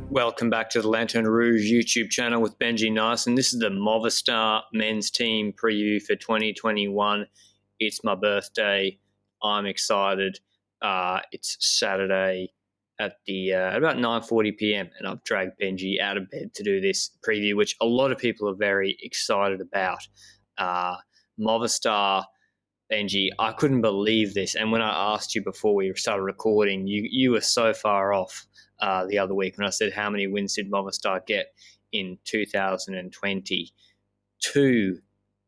Welcome back to the Lanterne Rouge YouTube channel with Benji Naesen. This is the Movistar men's team preview for 2021. It's my birthday. I'm excited. It's Saturday at about 9:40 p.m. and I've dragged Benji out of bed to do this preview, which a lot of people are very excited about. Movistar, Benji, I couldn't believe this. And when I asked you before we started recording, you were so far off the other week when I said how many wins did Movistar get in 2020. 2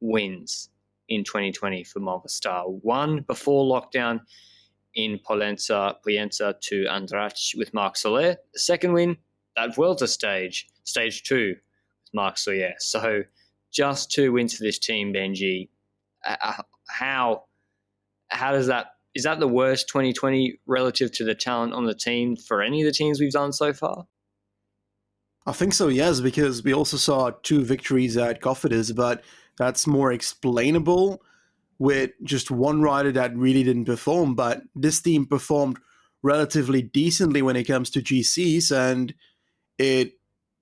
wins in 2020 for Movistar. 1 before lockdown in Pollença to Andrade with Marc Soler. The second win, that Vuelta stage 2 with Marc Soler. So just 2 wins for this team, Benji. How does that? Is that the worst 2020 relative to the talent on the team for any of the teams we've done so far? I think so, yes, because we also saw 2 victories at Cofidis, but that's more explainable with just one rider that really didn't perform. But this team performed relatively decently when it comes to GCs, and it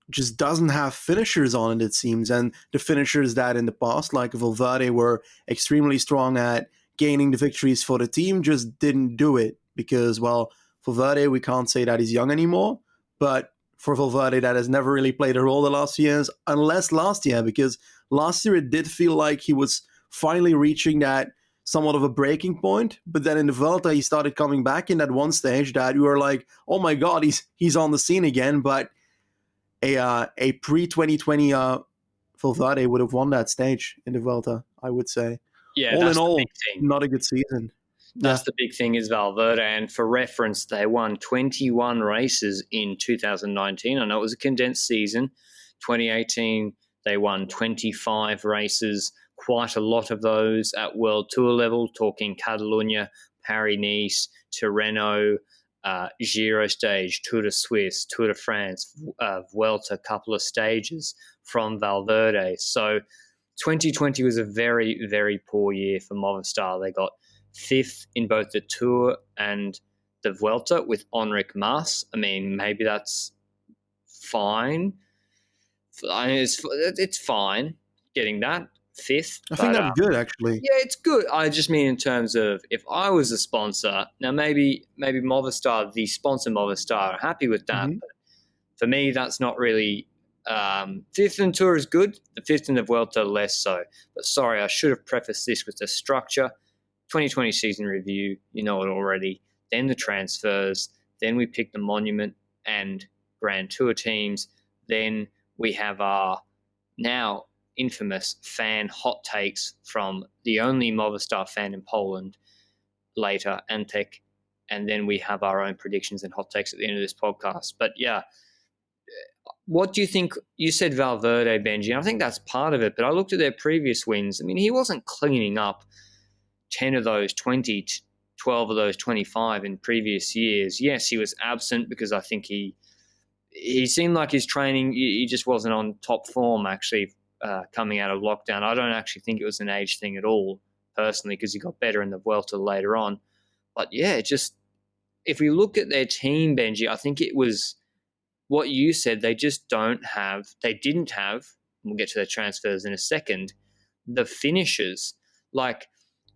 just doesn't have finishers on it, it seems. And the finishers that in the past, like Valverde, were extremely strong at gaining the victories for the team, just didn't do it because, well, Valverde, we can't say that he's young anymore, but for Valverde, that has never really played a role the last few years, unless last year, because last year it did feel like he was finally reaching that somewhat of a breaking point, but then in the Vuelta, he started coming back in that one stage that you were like, oh my God, he's on the scene again, but a pre-2020 Valverde would have won that stage in the Vuelta, I would say. Yeah, all that's in all, the big thing. Not a good season. That's the big thing is Valverde. And for reference, they won 21 races in 2019. I know it was a condensed season. 2018, they won 25 races, quite a lot of those at World Tour level, talking Catalunya, Paris-Nice, Tirreno, Giro stage, Tour de Suisse, Tour de France, Vuelta, a couple of stages from Valverde. So 2020 was a very, very poor year for Movistar. They got 5th in both the Tour and the Vuelta with Enric Mas. I mean, maybe that's fine. It's fine getting that 5th. I think that's good, actually. Yeah, it's good. I just mean in terms of if I was a sponsor, now maybe Movistar, the sponsor Movistar, are happy with that. Mm-hmm. But for me, that's not really... 5th in Tour is good. The 5th in the Vuelta, less so. But sorry, I should have prefaced this with the structure. 2020 season review, you know it already. Then the transfers. Then we pick the Monument and Grand Tour teams. Then we have our now infamous fan hot takes from the only Movistar fan in Poland later, Antek. And then we have our own predictions and hot takes at the end of this podcast. But yeah, what do you think? You said Valverde, Benji. I think that's part of it, but I looked at their previous wins. I mean, he wasn't cleaning up 10 of those 20, 12 of those 25 in previous years. Yes, he was absent because I think he seemed like his training, he just wasn't on top form, actually, coming out of lockdown. I don't actually think it was an age thing at all, personally, because he got better in the Vuelta later on. But yeah, just if we look at their team, Benji, I think it was what you said, they didn't have, we'll get to their transfers in a second, the finishers like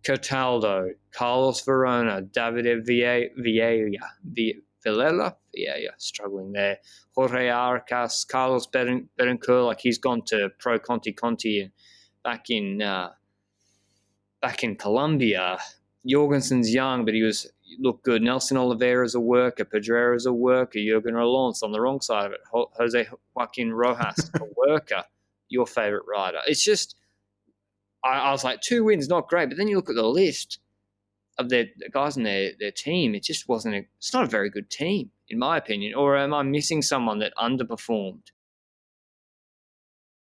Cataldo, Carlos Verona, Davide Villela, struggling there, Jorge Arcas, Carlos Betancourt, like he's gone to Pro Conti back in Colombia. Jorgensen's young, but he looked good. Nelson Oliveira's a worker. Pedrera's a worker. Jurgen Rolons on the wrong side of it. Jose Joaquin Rojas, a worker. Your favorite rider. It's just, I was like, 2 wins, not great. But then you look at the list of the guys in their team. It just it's not a very good team, in my opinion. Or am I missing someone that underperformed?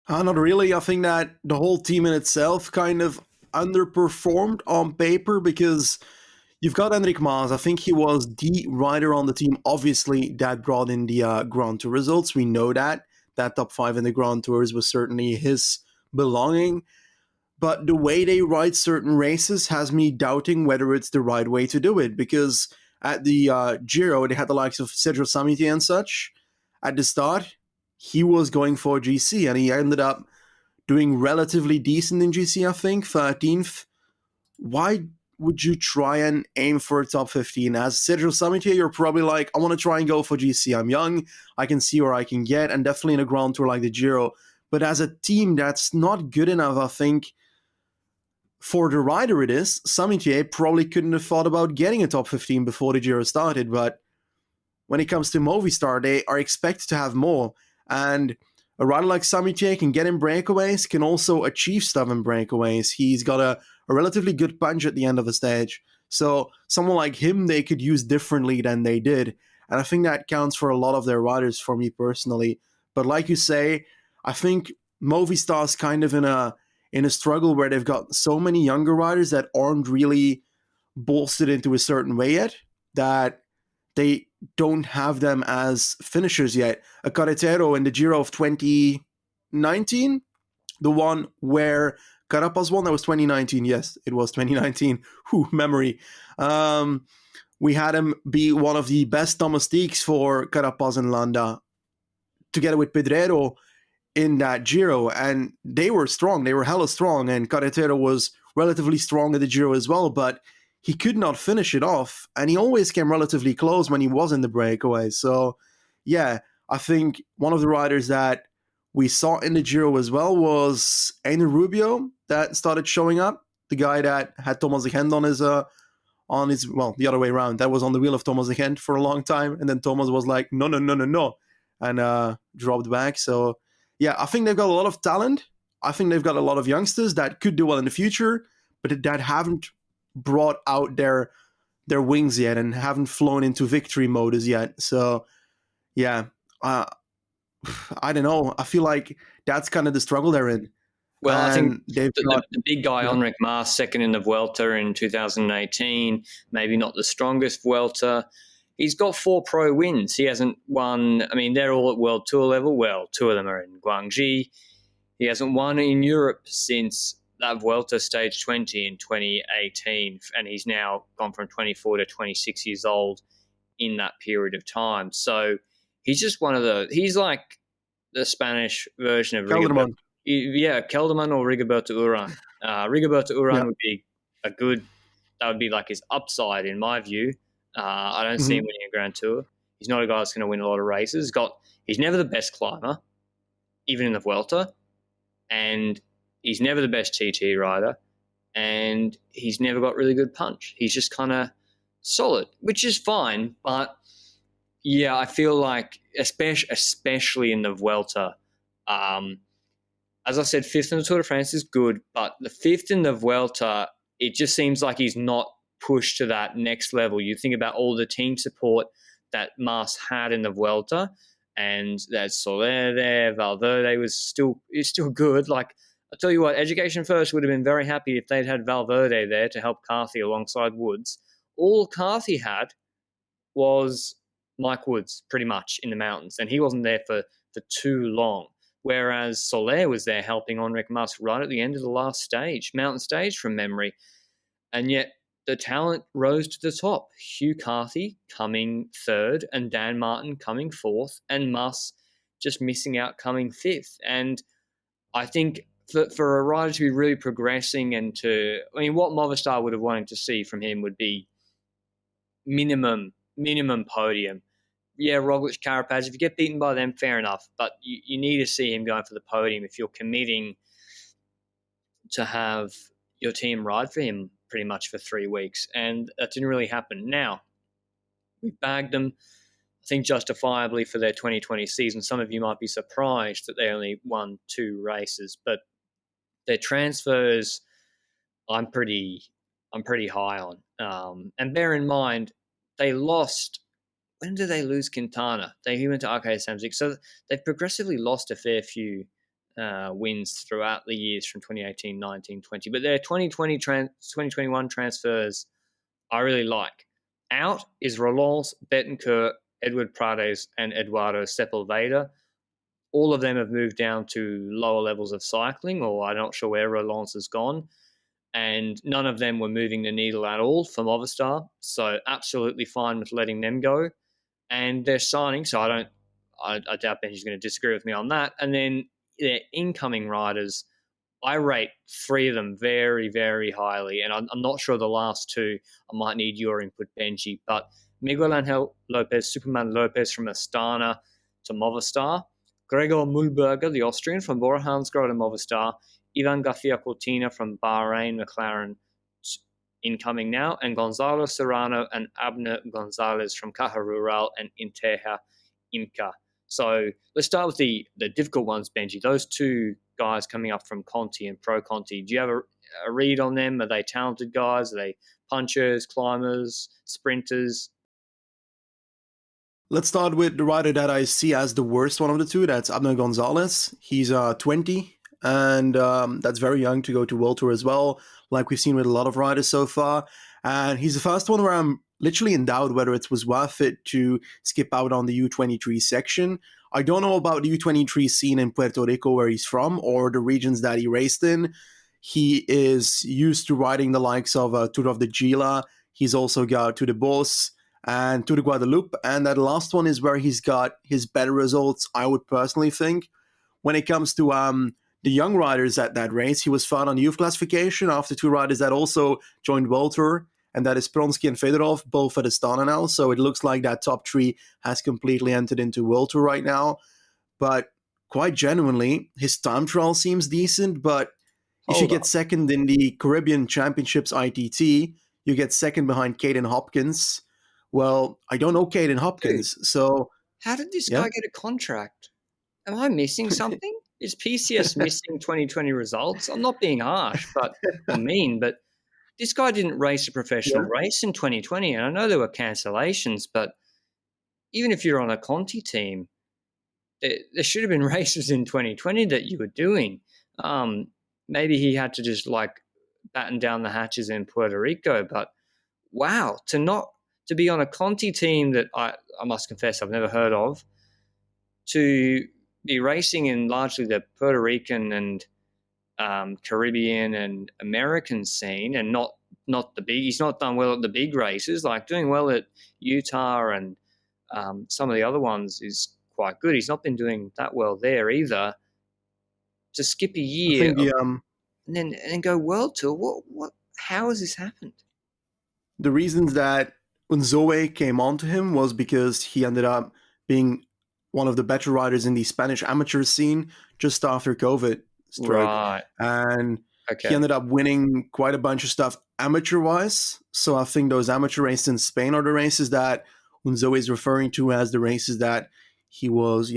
Not really. I think that the whole team in itself kind of underperformed on paper because you've got Enric Mas. I think he was the rider on the team, obviously, that brought in the Grand Tour results. We know that top 5 in the Grand Tours was certainly his belonging. But the way they ride certain races has me doubting whether it's the right way to do it, because at the Giro, they had the likes of Cedro Samiti and such, at the start, he was going for GC, and he ended up doing relatively decent in GC, I think, 13th. Why would you try and aim for a top 15? As Sergio Samitier, you're probably like, I want to try and go for GC. I'm young, I can see where I can get, and definitely in a Grand Tour like the Giro. But as a team, that's not good enough, I think. For the rider it is, Samitier probably couldn't have thought about getting a top 15 before the Giro started, but when it comes to Movistar, they are expected to have more. And a rider like Samitier can get in breakaways, can also achieve stuff in breakaways. He's got a relatively good punch at the end of the stage. So someone like him, they could use differently than they did. And I think that counts for a lot of their riders for me personally. But like you say, I think Movistar's kind of in a struggle where they've got so many younger riders that aren't really bolstered into a certain way yet, that they don't have them as finishers yet. A Carretero in the Giro of 2019, the one where Carapaz won, that was 2019. Yes, it was 2019. Whew, memory. We had him be one of the best domestiques for Carapaz and Landa, together with Pedrero in that Giro, and they were strong. They were hella strong, and Carretero was relatively strong at the Giro as well, but he could not finish it off, and he always came relatively close when he was in the breakaway. So, yeah, I think one of the riders that we saw in the Giro as well was Einer Rubio that started showing up, the guy that had Thomas de Gent on his, well, the other way around. That was on the wheel of Thomas de Gent for a long time, and then Thomas was like, no, and dropped back. So, yeah, I think they've got a lot of talent. I think they've got a lot of youngsters that could do well in the future, but that haven't brought out their wings yet and haven't flown into victory mode as yet. So, yeah, I don't know. I feel like that's kind of the struggle they're in. Well, I think the big guy, Enric Mas, second in the Vuelta in 2018, maybe not the strongest Vuelta. He's got 4 pro wins. He hasn't won. I mean, they're all at World Tour level. Well, 2 of them are in Guangxi. He hasn't won in Europe since that Vuelta stage 20 in 2018, and he's now gone from 24 to 26 years old in that period of time. So he's just he's like the Spanish version of Rigoberto. Yeah, Kelderman or Rigoberto Urán. Rigoberto Urán would be that would be like his upside in my view. I don't see him winning a Grand Tour. He's not a guy that's going to win a lot of races. He's never the best climber, even in the Vuelta, and he's never the best TT rider, and he's never got really good punch. He's just kind of solid, which is fine. But, yeah, I feel like, especially in the Vuelta, as I said, 5th in the Tour de France is good, but the 5th in the Vuelta, it just seems like he's not pushed to that next level. You think about all the team support that Mas had in the Vuelta, and that Soler there, Valverde is still good. Like, I'll tell you what, Education First would have been very happy if they'd had Valverde there to help Carthy alongside Woods. All Carthy had was Mike Woods, pretty much, in the mountains, and he wasn't there for too long. Whereas Soler was there helping Enric Mas right at the end of the last stage, mountain stage from memory. And yet the talent rose to the top. Hugh Carthy coming 3rd and Dan Martin coming 4th and Mas just missing out coming 5th. And I think for a rider to be really progressing and what Movistar would have wanted to see from him would be minimum podium. Yeah, Roglic, Carapaz, if you get beaten by them, fair enough. But you need to see him going for the podium if you're committing to have your team ride for him pretty much for 3 weeks. And that didn't really happen. Now, we bagged them, I think, justifiably for their 2020 season. Some of you might be surprised that they only won 2 races. But their transfers, I'm pretty high on. And bear in mind, they lost... When did they lose Quintana? He went to RK Samsic. So they've progressively lost a fair few wins throughout the years from 2018, 19, 20. But their 2021 transfers I really like. Out is Roland Bettencourt, Edward Prades, and Eduardo Sepulveda. All of them have moved down to lower levels of cycling, or I'm not sure where Roland's has gone. And none of them were moving the needle at all for Movistar. So absolutely fine with letting them go. And they're signing, so I doubt Benji's going to disagree with me on that. And then their incoming riders, I rate 3 of them very, very highly. And I'm not sure the last 2. I might need your input, Benji. But Miguel Angel Lopez, Superman Lopez from Astana to Movistar. Gregor Mühlberger, the Austrian, from Bora Hansgrohe to Movistar. Ivan Garcia Cortina from Bahrain, McLaren, incoming now. And Gonzalo Serrano and Abner Gonzalez from Caja Rural and Inteja Imca. So let's start with the difficult ones, Benji. Those 2 guys coming up from Conti and Pro Conti. Do you have a read on them? Are they talented guys? Are they punchers, climbers, sprinters? Let's start with the rider that I see as the worst one of the 2. That's Abner Gonzalez. He's 20, and that's very young to go to World Tour as well, like we've seen with a lot of riders so far. And he's the first one where I'm literally in doubt whether it was worth it to skip out on the U23 section. I don't know about the U23 scene in Puerto Rico where he's from or the regions that he raced in. He is used to riding the likes of Tour of the Gila. He's also got Tour de Beauce and Tour de Guadeloupe. And that last one is where he's got his better results, I would personally think. When it comes to the young riders at that race, he was found on youth classification after 2 riders that also joined World Tour, and that is Pronsky and Fedorov, both at Astana now. So it looks like that top 3 has completely entered into World Tour right now. But quite genuinely, his time trial seems decent, but if you get second in the Caribbean Championships ITT, you get second behind Caden Hopkins. Well, I don't know Caden Hopkins, so... How did this guy get a contract? Am I missing something? Is PCS missing 2020 results? I'm not being harsh or mean, but this guy didn't race a professional race in 2020, and I know there were cancellations, but even if you're on a Conti team, there should have been races in 2020 that you were doing. Maybe he had to just batten down the hatches in Puerto Rico, but wow, to be on a Conti team that I must confess I've never heard of, to be racing in largely the Puerto Rican and Caribbean and American scene, and not the big. He's not done well at the big races, like doing well at Utah and some of the other ones is quite good. He's not been doing that well there either. To skip a year and then go World Tour, what? How has this happened? The reasons that Unzoe came onto him was because he ended up being one of the better riders in the Spanish amateur scene just after COVID struck. Right. And he ended up winning quite a bunch of stuff amateur-wise. So I think those amateur races in Spain are the races that Unzoe is referring to as the races that he was,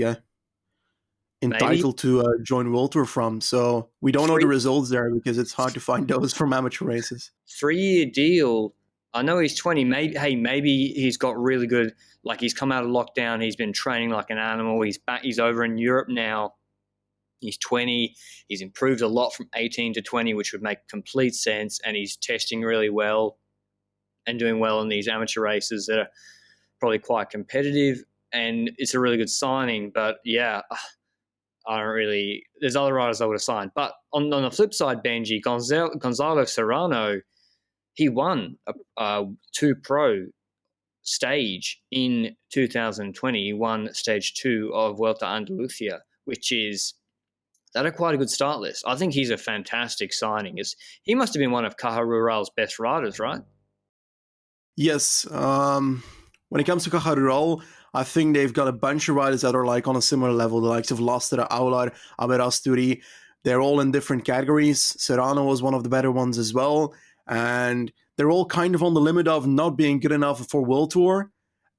entitled to join World Tour from. So we don't know the results there because it's hard to find those from amateur races. 3-year deal. I know he's 20. Maybe he's got really good. Like he's come out of lockdown. He's been training like an animal. He's back. He's over in Europe now. He's 20. He's improved a lot from 18 to 20, which would make complete sense. And he's testing really well and doing well in these amateur races that are probably quite competitive. And it's a really good signing. But yeah, I don't really. There's other riders I would have signed. But on the flip side, Benji, Gonzalo Serrano, he won a 2 Pro stage in 2020. He won stage 2 of Vuelta Andalucia, which is that are quite a good start list. I think he's a fantastic signing. He must have been one of Caja Rural's best riders, right? Yes. When it comes to Caja Rural, I think they've got a bunch of riders that are like on a similar level, the likes of Lastra, Aular, Aberasturi. They're all in different categories. Serrano was one of the better ones as well. And they're all kind of on the limit of not being good enough for World Tour.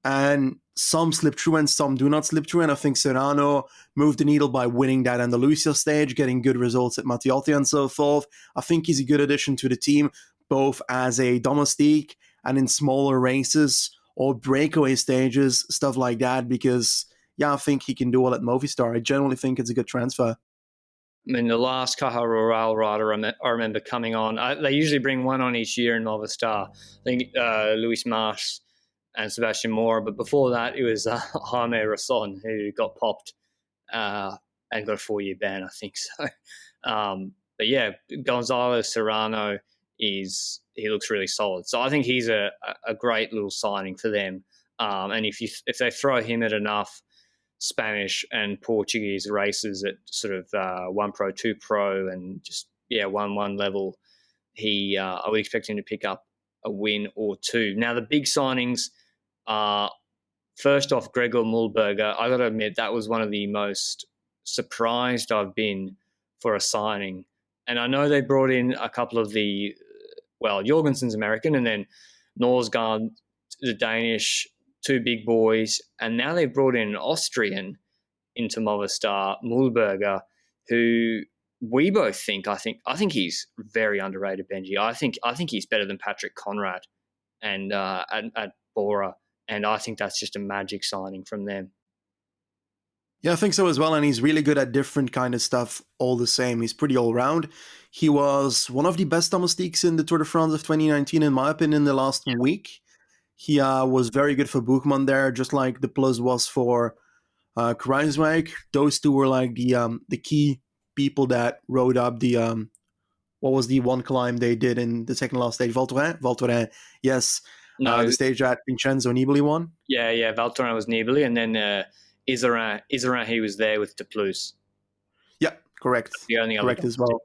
And some slip through and some do not slip through. And I think Serrano moved the needle by winning that Andalusia stage, getting good results at Matiotti and so forth. I think he's a good addition to the team, both as a domestique and in smaller races or breakaway stages, stuff like that. Because, I think he can do well at Movistar. I generally think it's a good transfer. I mean, the last Caja Rural rider I remember coming on, they usually bring one on each year in Movistar. I think Luis Mas and Sebastian Moore, but before that it was Jaime Rasson who got popped and got a 4-year ban, I think so. But yeah, Gonzalo Serrano he looks really solid. So I think he's a great little signing for them. And if they throw him at enough Spanish and Portuguese races at sort of 1 Pro, 2 Pro, and just 1 level. I would expect him to pick up a win or two. Now the big signings are, first off, Gregor Mühlberger. I got to admit that was one of the most surprised I've been for a signing. And I know they brought in a couple of Jorgensen's American, and then Norsgaard, the Danish, two big boys, and now they've brought in an Austrian into Movistar, Mühlberger, who we both think. I think he's very underrated, Benji. I think he's better than Patrick Conrad, and at Bora, and I think that's just a magic signing from them. Yeah, I think so as well, and he's really good at different kind of stuff all the same. He's pretty all-round. He was one of the best domestiques in the Tour de France of 2019, in my opinion, in the last week. He was very good for Buchmann there, just like the plus was for Kruijswijk. Those two were like the key people that rode up the... what was the one climb they did in the second last stage? Val Thorens, yes. No, the stage that Vincenzo Nibali won? Yeah, Val Thorens was Nibali, and then... Iseran, he was there with De Plus. Yeah, correct. The only correct as well.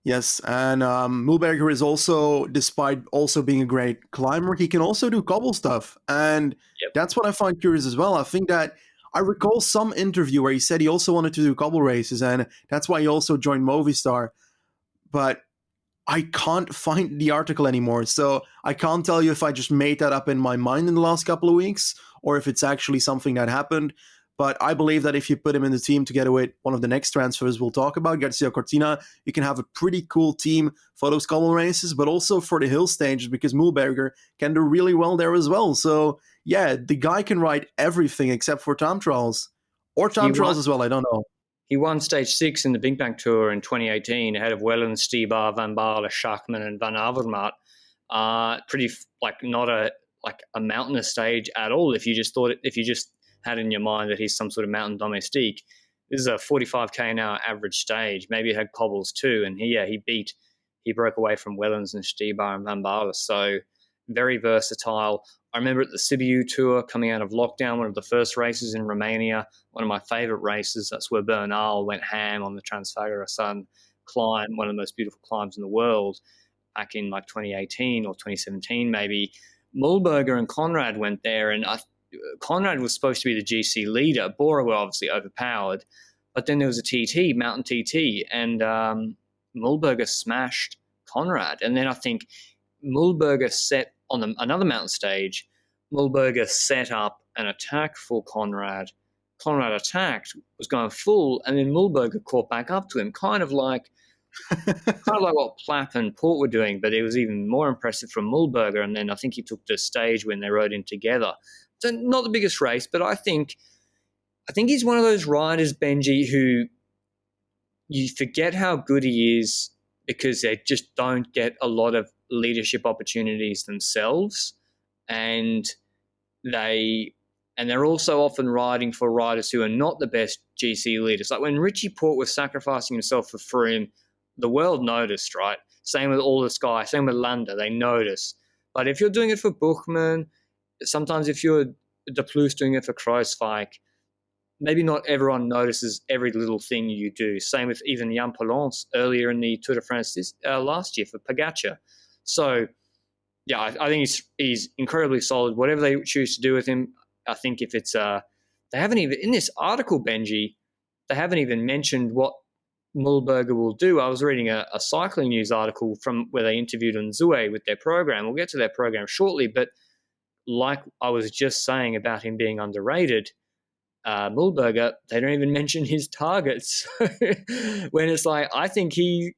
Yes, and Mühlberger is also, despite also being a great climber, he can also do cobble stuff. And that's what I find curious as well. I think that I recall some interview where he said he also wanted to do cobble races, and that's why he also joined Movistar. But I can't find the article anymore, so I can't tell you if I just made that up in my mind in the last couple of weeks or if it's actually something that happened. But I believe that if you put him in the team together with one of the next transfers we'll talk about, Garcia Cortina, you can have a pretty cool team for those cobble races, but also for the hill stages, because Mühlberger can do really well there as well. So yeah, the guy can ride everything except for time trials. Or time trials as well, I don't know. He won stage 6 in the Big Bang Tour in 2018 ahead of Wellen, Stibar, Van Baarle, Schachmann, and Van Avermaet. Not a mountainous stage at all. If you just had in your mind that he's some sort of mountain domestique, this is a 45k an hour average stage. Maybe it had cobbles too, and he broke away from Wellens and Stibar and Van Baarle. So very versatile. I remember at the Sibiu Tour, coming out of lockdown, one of the first races in Romania, one of my favourite races. That's where Bernal went ham on the Transfagarasan climb, one of the most beautiful climbs in the world, back in 2018 or 2017 maybe. Mühlberger and Conrad went there, and Conrad was supposed to be the GC leader. Bora were obviously overpowered, but then there was a TT, Mountain TT, and Mühlberger smashed Conrad. And then I think Mühlberger set on another mountain stage, Mühlberger set up an attack for Conrad. Conrad attacked, was going full, and then Mühlberger caught back up to him, kind of like what Plapp and Port were doing, but it was even more impressive from Mühlberger. And then I think he took the stage when they rode in together. So not the biggest race, but I think he's one of those riders, Benji, who you forget how good he is because they just don't get a lot of leadership opportunities themselves, and they're also often riding for riders who are not the best GC leaders. Like when Richie Porte was sacrificing himself for Froome, the world noticed, right? Same with All the Sky, same with Landa, they notice. But if you're doing it for Buchmann, sometimes if you're De Plus doing it for Kruijswijk, maybe not everyone notices every little thing you do. Same with even Jan Polence earlier in the Tour de France last year for Pogacar. So, yeah, I think he's incredibly solid. Whatever they choose to do with him, I think if it's they haven't even, in this article, Benji, they haven't even mentioned what Mühlberger will do. I was reading a cycling news article from where they interviewed Nzue with their program. We'll get to their program shortly, but like I was just saying about him being underrated, Mühlberger, they don't even mention his targets. When it's like, I think he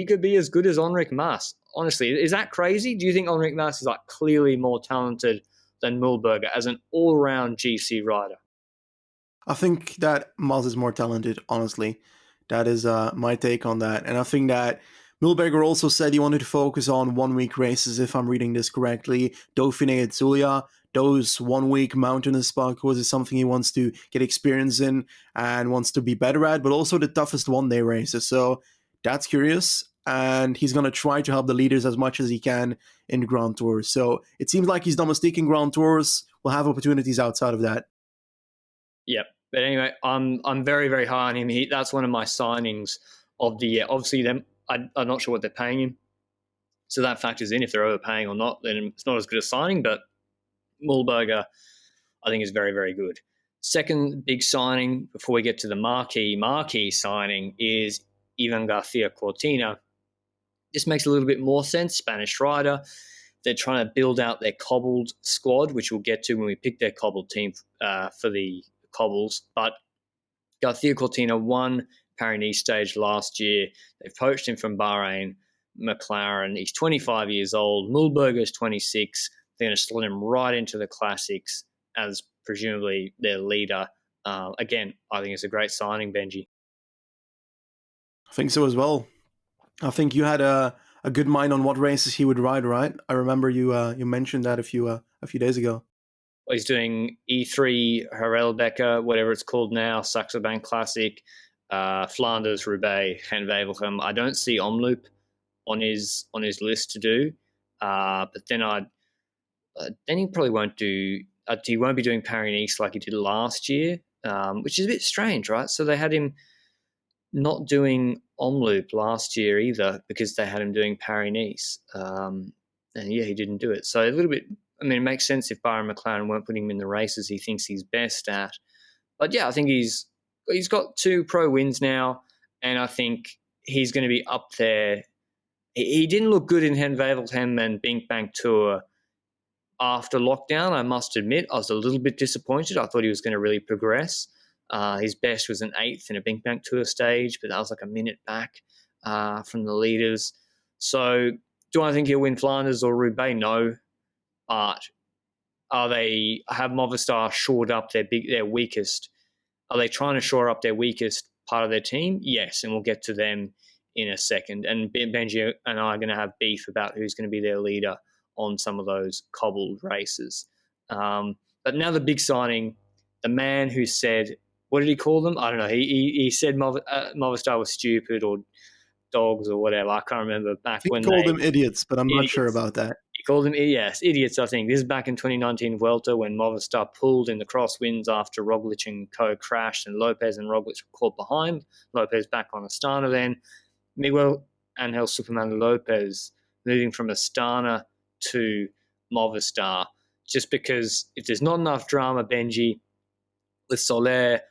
could be as good as Enric Mas. Honestly, is that crazy? Do you think Enric Mas is clearly more talented than Mühlberger as an all-round GC rider? I think that Mas is more talented, honestly. That is my take on that. And I think that Mühlberger also said he wanted to focus on 1 week races, if I'm reading this correctly. Dauphiné and Zulia, those 1 week mountainous parcours is something he wants to get experience in and wants to be better at, but also the toughest one-day races. So that's curious. And he's going to try to help the leaders as much as he can in the Grand Tours. So it seems like he's domestic in Grand Tours. Will have opportunities outside of that. Yep. But anyway, I'm very, very high on him. That's one of my signings of the year. Obviously, I'm not sure what they're paying him, so that factors in. If they're overpaying or not, then it's not as good a signing. But Mühlberger, I think, is very, very good. Second big signing before we get to the marquee signing is Ivan Garcia Cortina. This makes a little bit more sense. Spanish rider. They're trying to build out their cobbled squad, which we'll get to when we pick their cobbled team for the cobbles. But Garcia Cortina won Paris-Nice stage last year. They've poached him from Bahrain, McLaren. He's 25 years old. Mühlberger is 26. They're going to slot him right into the classics as presumably their leader. Again, I think it's a great signing, Benji. I think so as well. I think you had a good mind on what races he would ride, right? I remember you mentioned that a few days ago. Well, he's doing E3 Harelbeke, whatever it's called now, Saxo Bank Classic, Flanders, Roubaix, and Wevelgem. I don't see Omloop on his list to do, but then he probably won't do. He won't be doing Paris-Nice like he did last year, which is a bit strange, right? So they had him not doing Omloop last year either because they had him doing Paris-Nice, and yeah, he didn't do it. So a little bit. I mean, it makes sense if Byron McLaren weren't putting him in the races he thinks he's best at. But yeah, I think he's got 2 pro wins now, and I think he's going to be up there. He didn't look good in Wevelgem and Bink Bank Tour after lockdown, I must admit. I was a little bit disappointed. I thought he was going to really progress. His best was an 8th in a Bink Bank Tour stage, but that was like a minute back from the leaders. So do I think he'll win Flanders or Roubaix? No. But have Movistar shored up their weakest? Are they trying to shore up their weakest part of their team? Yes, and we'll get to them in a second. And Benji and I are going to have beef about who's going to be their leader on some of those cobbled races. But now the big signing, the man who said, what did he call them? I don't know. He said Movistar was stupid or dogs or whatever. I can't remember back when he called them idiots, but I'm not sure about that. He called them, yes, idiots, I think. This is back in 2019 Vuelta when Movistar pulled in the crosswinds after Roglic and co crashed and Lopez and Roglic were caught behind. Lopez back on Astana then. Miguel Angel Superman Lopez moving from Astana to Movistar just because if there's not enough drama, Benji, with Soler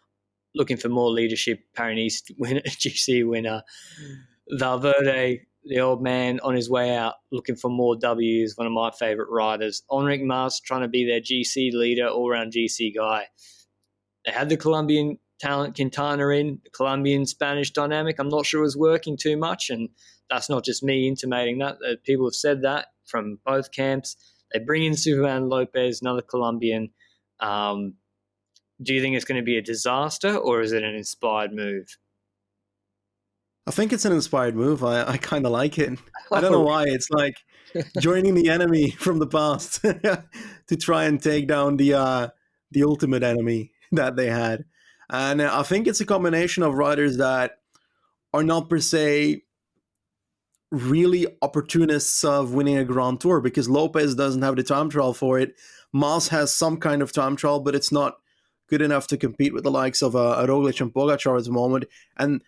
looking for more leadership, Paris-Nice winner, GC winner, Valverde, the old man on his way out looking for more W's, one of my favourite riders. Enric Mas trying to be their GC leader, all-round GC guy. They had the Colombian talent Quintana in, the Colombian Spanish dynamic. I'm not sure it was working too much, and that's not just me intimating that. People have said that from both camps. They bring in Superman Lopez, another Colombian. Do you think it's going to be a disaster, or is it an inspired move? I think it's an inspired move. I kind of like it. I don't know why. It's like joining the enemy from the past to try and take down the ultimate enemy that they had. And I think it's a combination of riders that are not per se really opportunists of winning a Grand Tour because Lopez doesn't have the time trial for it. Mas has some kind of time trial, but it's not good enough to compete with the likes of Roglic and Pogacar at the moment. And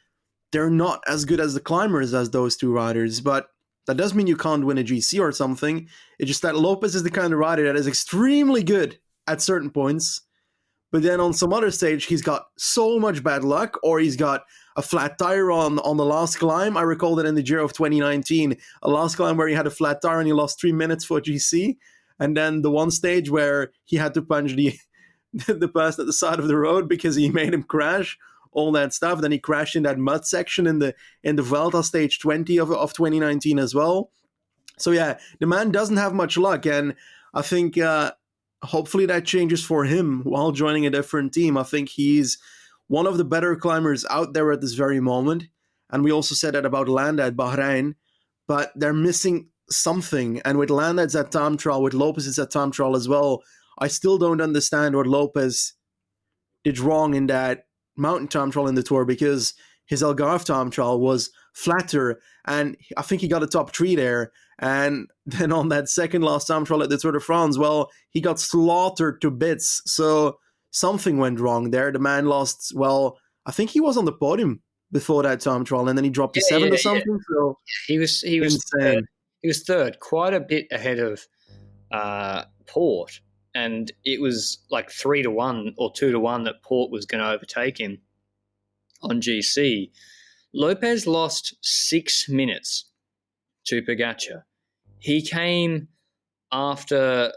they're not as good as the climbers as those 2 riders, but that doesn't mean you can't win a GC or something. It's just that Lopez is the kind of rider that is extremely good at certain points, but then on some other stage, he's got so much bad luck, or he's got a flat tire on the last climb. I recall that in the Giro of 2019, a last climb where he had a flat tire and he lost 3 minutes for GC, and then the one stage where he had to punch the person at the side of the road because he made him crash. All that stuff. Then he crashed in that mud section in the Vuelta stage 20 of 2019 as well. So yeah, the man doesn't have much luck, and I think hopefully that changes for him while joining a different team. I think he's one of the better climbers out there at this very moment, and we also said that about Landa at Bahrain, but they're missing something. And with Landa it's at time trial, with Lopez it's at time trial as well. I still don't understand what Lopez did wrong in that mountain time trial in the Tour, because his Algarve time trial was flatter, and I think he got a top 3 there. And then on that second last time trial at the Tour de France, well, he got slaughtered to bits. So something went wrong there. The man lost, well, I think he was on the podium before that time trial, and then he dropped to 7th or something. So he was insane. He was third, quite a bit ahead of Port, and it was like 3-1 or 2-1 that Port was going to overtake him on GC. Lopez lost 6 minutes to Pogacar. He came after,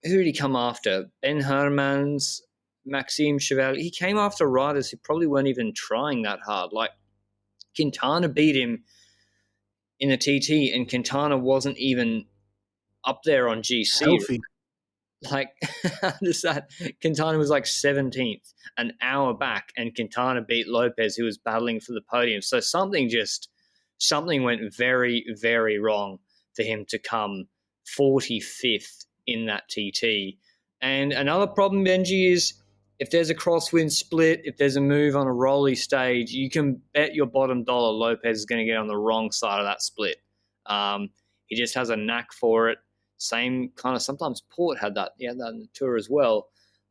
who did he come after? Ben Hermans, Maxime Chevalier. He came after riders who probably weren't even trying that hard. Like Quintana beat him in the TT, and Quintana wasn't even up there on GC. Healthy. Like, just that Quintana was like 17th, an hour back, and Quintana beat Lopez, who was battling for the podium. So something went very, very wrong for him to come 45th in that TT. And another problem, Benji, is if there's a crosswind split, if there's a move on a rolly stage, you can bet your bottom dollar Lopez is going to get on the wrong side of that split. He just has a knack for it. Same kind of, sometimes Port had that. He had that in the Tour as well.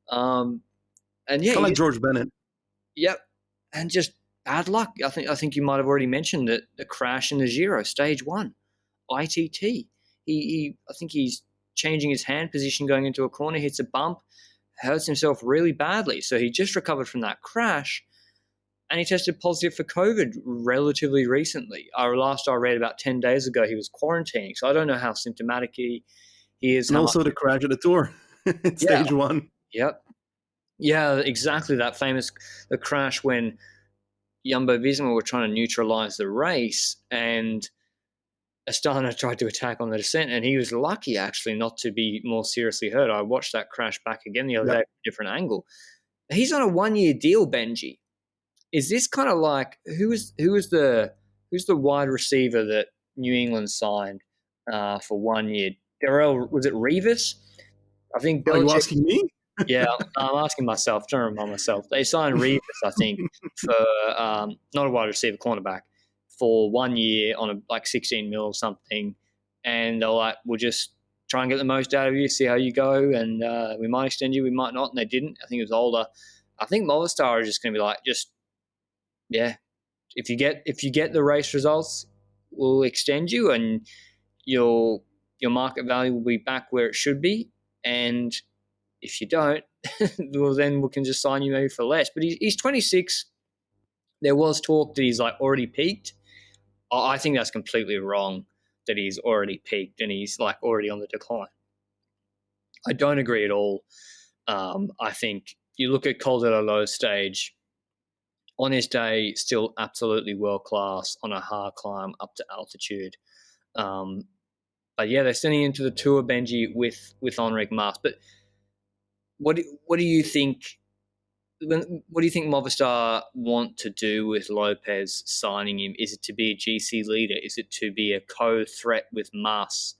And yeah, kind of like George Bennett. Yep, and just bad luck. I think you might have already mentioned that the crash in the Giro stage 1, ITT. I think he's changing his hand position going into a corner, hits a bump, hurts himself really badly. So he just recovered from that crash, and he tested positive for COVID relatively recently. Last I read about 10 days ago, he was quarantining. So I don't know how symptomatic he is. And also the crash of the Tour in stage 1. Yep. Yeah, exactly. That famous the crash when Jumbo-Visma were trying to neutralize the race, and Astana tried to attack on the descent, and he was lucky actually not to be more seriously hurt. I watched that crash back again the other day from a different angle. He's on a 1-year deal, Benji. Is this kind of like who's the wide receiver that New England signed for 1 year? Darrell, was it Revis? I think. Are you asking me? Yeah, I'm asking myself. Trying to remind myself. They signed Revis, I think, for not a wide receiver, cornerback, for 1 year on like 16 mil or something, and they're like, "We'll just try and get the most out of you, see how you go, and we might extend you, we might not." And they didn't. I think it was older. I think Movistar is just going to be like, yeah, if you get the race results, we'll extend you, and your market value will be back where it should be. And if you don't, well, then we can just sign you maybe for less. But he's 26. There was talk that he's like already peaked. I think that's completely wrong, that he's already peaked and he's like already on the decline. I don't agree at all. I think you look at Col de la Loze stage, on his day, still absolutely world-class on a hard climb up to altitude. But yeah, they're sending him to the Tour, Benji, with Enric Mas. But what do you think? What do you think Movistar want to do with Lopez signing him? Is it to be a GC leader? Is it to be a co-threat with Mas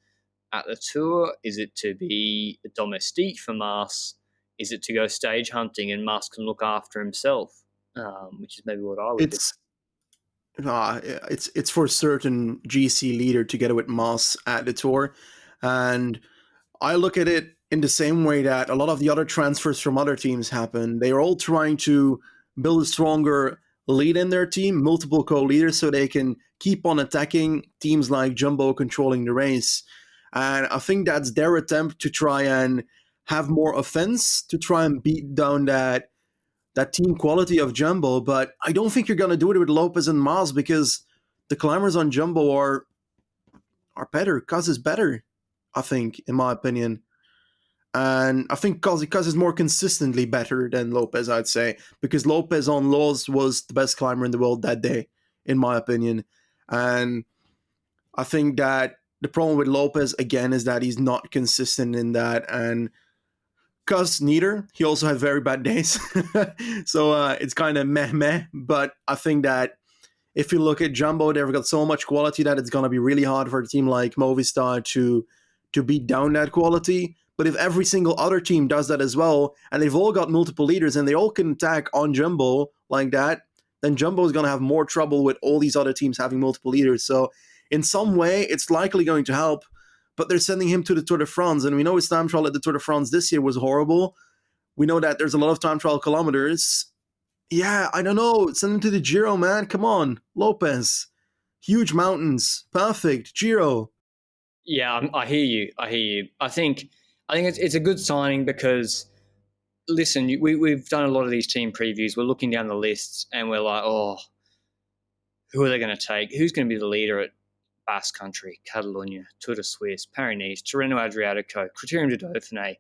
at the Tour? Is it to be a domestique for Mas? Is it to go stage hunting and Mas can look after himself? Which is maybe what I would do. It's for a certain GC leader together with Mas at the Tour. And I look at it in the same way that a lot of the other transfers from other teams happen. They are all trying to build a stronger lead in their team, multiple co-leaders, so they can keep on attacking teams like Jumbo controlling the race. And I think that's their attempt to try and have more offense, to try and beat down that team quality of Jumbo. But I don't think you're going to do it with Lopez and Mas, because the climbers on Jumbo are better. Cuz is better, I think, in my opinion. And I think Cuz is more consistently better than Lopez, I'd say, because Lopez on Loz was the best climber in the world that day, in my opinion. And I think that the problem with Lopez, again, is that he's not consistent in that. And Cuz neither. He also had very bad days. So it's kind of meh. But I think that if you look at Jumbo, they've got so much quality that it's going to be really hard for a team like Movistar to beat down that quality. But if every single other team does that as well, and they've all got multiple leaders and they all can attack on Jumbo like that, then Jumbo is going to have more trouble with all these other teams having multiple leaders. So in some way, it's likely going to help. But they're sending him to the Tour de France, and we know his time trial at the Tour de France this year was horrible. We know that there's a lot of time trial kilometers. Yeah, I don't know. Send him to the Giro, man. Come on. Lopez. Huge mountains. Perfect. Giro. Yeah, I hear you. I think it's a good signing because, listen, we've done a lot of these team previews. We're looking down the lists and we're like, oh, who are they going to take? Who's going to be the leader at Basque Country, Catalonia, Tour de Suisse, Paris-Nice, Tirreno Adriatico, Criterium du Dauphiné?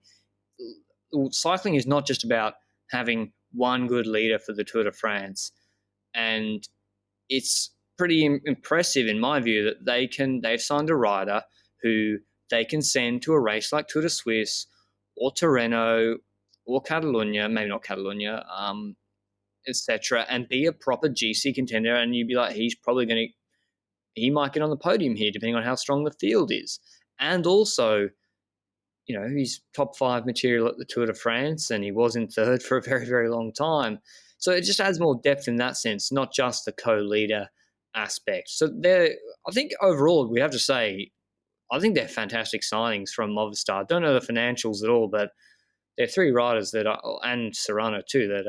Cycling is not just about having one good leader for the Tour de France, and it's pretty impressive in my view that they've signed a rider who they can send to a race like Tour de Suisse or Tirreno or Catalonia, maybe not Catalonia, etc., and be a proper GC contender. And you'd be like, he might get on the podium here, depending on how strong the field is. And also, he's top 5 material at the Tour de France, and he was in third for a very, very long time. So it just adds more depth in that sense, not just the co-leader aspect. So I think overall, we have to say, I think they're fantastic signings from Movistar. Don't know the financials at all, but they're 3 riders and Serrano too, that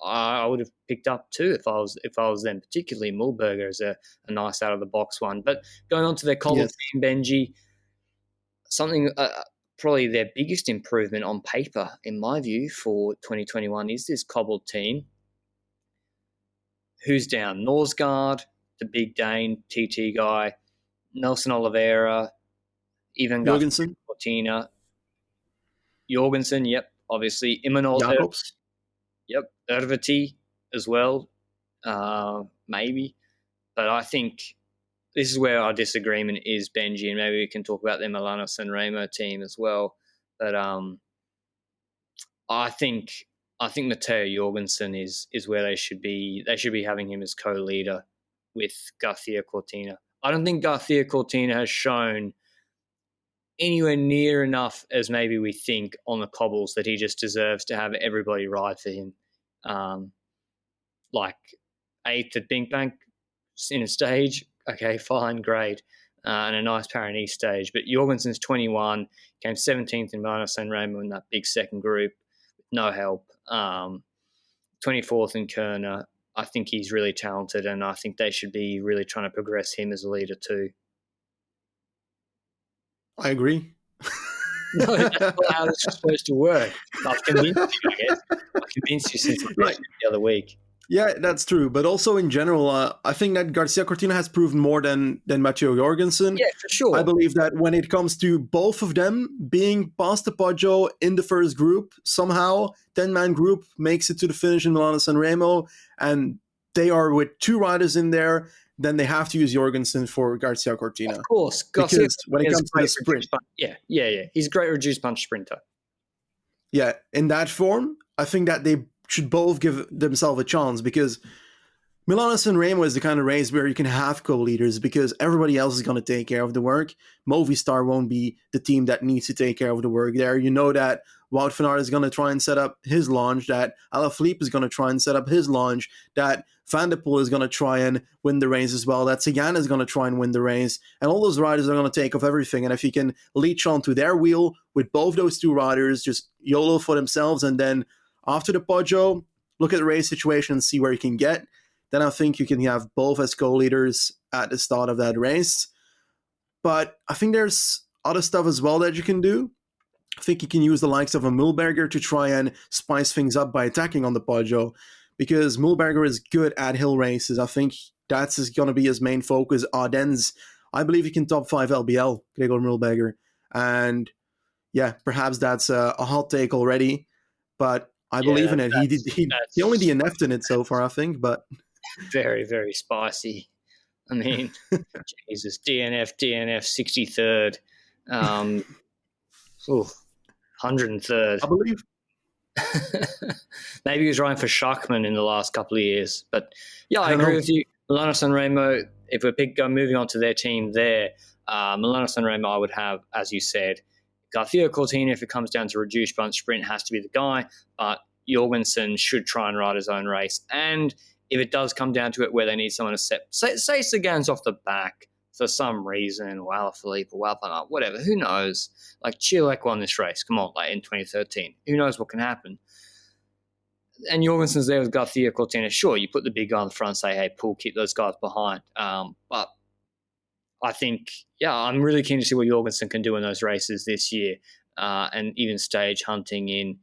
I would have picked up too if I was them. Particularly Mühlberger is a nice out of the box one. But going on to their Cobbled Team, Benji, something probably their biggest improvement on paper, in my view, for 2021 is this Cobbled Team. Who's down? Norsgaard, the big Dane, TT guy, Nelson Oliveira, Ivan Jorgensen, Cortina, Jorgensen, yep, obviously. Imanol, Jacobs. Yep, Erviti as well, maybe. But I think this is where our disagreement is, Benji, and maybe we can talk about their Milano Sanremo team as well. But I think Matteo Jorgensen is where they should be. They should be having him as co-leader with Garcia Cortina. I don't think Garcia Cortina has shown anywhere near enough as maybe we think on the cobbles that he just deserves to have everybody ride for him. Like 8th at Bink Bank in a stage, okay, fine, great, and a nice Paris-Nice stage. But Jorgensen's 21, came 17th in Milano Sanremo in that big second group with no help. 24th in Kerner. I think he's really talented, and I think they should be really trying to progress him as a leader too. I agree. No, that's not how this is supposed to work. I've convinced you, I guess. I've convinced you since the other week. Yeah, that's true. But also in general, I think that Garcia Cortina has proven more than Matteo Jorgensen. Yeah, for sure. I believe that when it comes to both of them being past the Poggio in the first group, somehow 10-man group makes it to the finish in Milano Sanremo, and they are with 2 riders in there, then they have to use Jorgensen for Garcia Cortina. Of course. Because when it comes to the sprint. Yeah. He's a great reduced punch sprinter. Yeah, in that form, I think that they should both give themselves a chance, because Milano Sanremo is the kind of race where you can have co-leaders because everybody else is going to take care of the work. Movistar won't be the team that needs to take care of the work there. You know that Wout van Aert is going to try and set up his launch, that Alaphilippe is going to try and set up his launch, that Van der Poel is going to try and win the race as well, that Sagan is going to try and win the race, and all those riders are going to take off everything. And if you can leech onto their wheel with both those 2 riders, just YOLO for themselves, and then after the Poggio, look at the race situation and see where you can get, then I think you can have both as co-leaders at the start of that race. But I think there's other stuff as well that you can do. I think you can use the likes of a Mühlberger to try and spice things up by attacking on the Poggio, because Mühlberger is good at hill races. I think that's going to be his main focus. Ardennes, I believe he can top 5 LBL, Gregor Mühlberger. And yeah, perhaps that's a hot take already, but I believe in it. He only DNF'd in it so far, I think, but very, very spicy. I mean, Jesus, DNF, 63rd, 103rd. I believe. Maybe he was riding for Schachmann in the last couple of years, but yeah, I agree with you. Milano Sanremo, if we're moving on to their team there, Milano Sanremo, I would have, as you said, Garcia Cortina, if it comes down to reduced bunch sprint, has to be the guy, but Jorgensen should try and ride his own race. And if it does come down to it where they need someone to say Sagan's off the back, for some reason, or Alaphilippe or Alpine, whatever, who knows? Like, Chilek won this race. Come on, like in 2013. Who knows what can happen? And Jorgensen's there with Garcia Cortina. Sure, you put the big guy on the front and say, hey, pull, keep those guys behind. But I think, I'm really keen to see what Jorgensen can do in those races this year, and even stage hunting in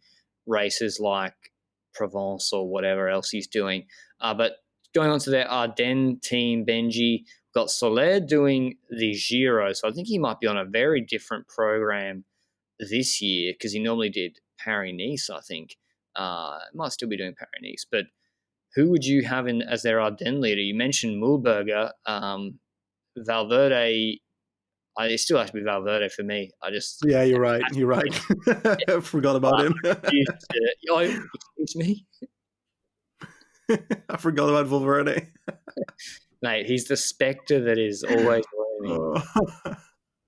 races like Provence or whatever else he's doing. But going on to their Ardennes team, Benji, got Soler doing the Giro. So I think he might be on a very different program this year, because he normally did Paris-Nice, I think. Might still be doing Paris-Nice. But who would you have in as their Ardennes leader? You mentioned Mühlberger. Valverde, it still has to be Valverde for me. Yeah, you're right. You're right. I forgot about him. Excuse me? I forgot about Valverde. Mate, he's the spectre that is always learning.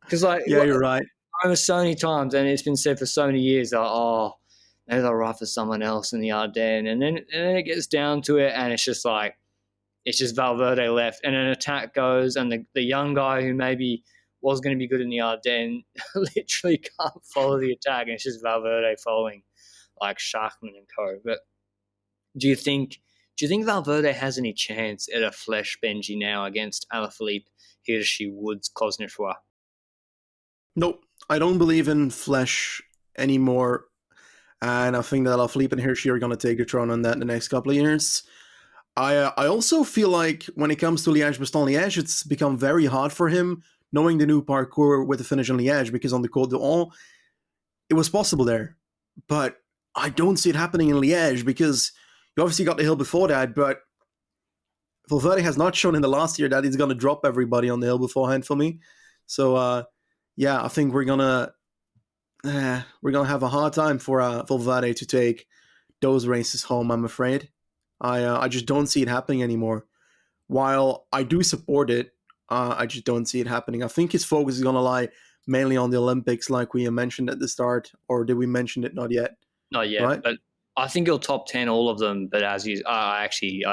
Because, you're right. I remember so many times, and it's been said for so many years, maybe they'll ride for someone else in the Ardennes. And then it gets down to it, and it's just Valverde left, and an attack goes, and the young guy who maybe was going to be good in the Ardennes literally can't follow the attack, and it's just Valverde following, like Schachmann and co. But do you think Valverde has any chance at a Flesh Benji now against Alaphilippe, Hirschi, Woods, Cosnefroy? Nope. I don't believe in Flesh anymore, and I think that Alaphilippe and Hirschi are going to take the throne on that in the next couple of years. I also feel like when it comes to Liège-Bastogne-Liège, it's become very hard for him knowing the new parkour with the finish in Liège, because on the Côte d'Or, it was possible there. But I don't see it happening in Liège, because you obviously got the hill before that, but Valverde has not shown in the last year that he's going to drop everybody on the hill beforehand for me. So, I think we're going to have a hard time for Valverde to take those races home, I'm afraid. I just don't see it happening anymore. While I do support it, I just don't see it happening. I think his focus is going to lie mainly on the Olympics, like we mentioned at the start, or did we mention it? Not yet. Not yet, right? But I think he'll top 10 all of them. But I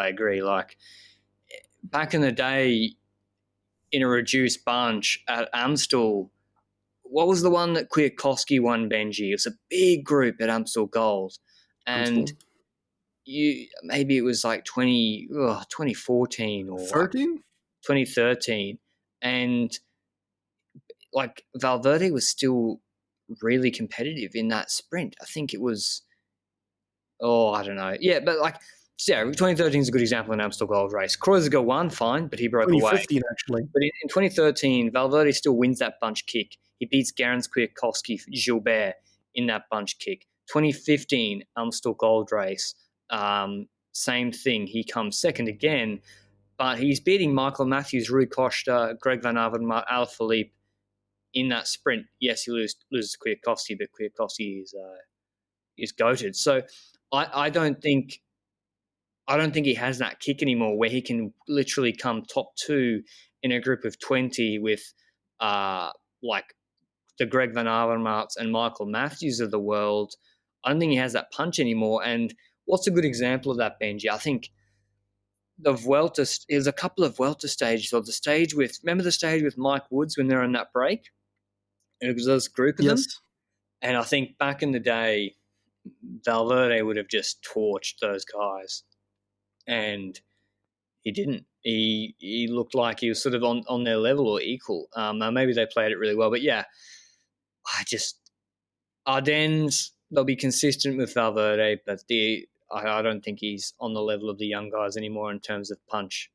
agree. Like, back in the day, in a reduced bunch at Amstel, what was the one that Kwiatkowski won, Benji? It was a big group at Amstel Gold, and maybe it was like 2014 or 2013, and like Valverde was still really competitive in that sprint. I think it was, I don't know. Yeah, but 2013 is a good example in Amstel Gold race. Kreuziger won, fine, but he broke away. 2015, actually. But in 2013, Valverde still wins that bunch kick. He beats Garance Kwiatkowski, Gilbert in that bunch kick. 2015 Amstel Gold race, same thing. He comes second again, but he's beating Michael Matthews, Rui Costa, Greg Van Avermaet, Alaphilippe in that sprint. Yes, he loses Kwiatkowski, but Kwiatkowski is goated. So I don't think he has that kick anymore, where he can literally come top two in a group of 20 with like the Greg Van Avermaets and Michael Matthews of the world. I don't think he has that punch anymore. And what's a good example of that, Benji? I think the Vuelta, there's a couple of Vuelta stages, or remember the stage with Mike Woods when they're on that break? It was this group of them. And I think back in the day, Valverde would have just torched those guys. And he didn't. He looked like he was sort of on their level or equal. Maybe they played it really well. But yeah, Ardennes, they'll be consistent with Valverde, but I don't think he's on the level of the young guys anymore in terms of punch.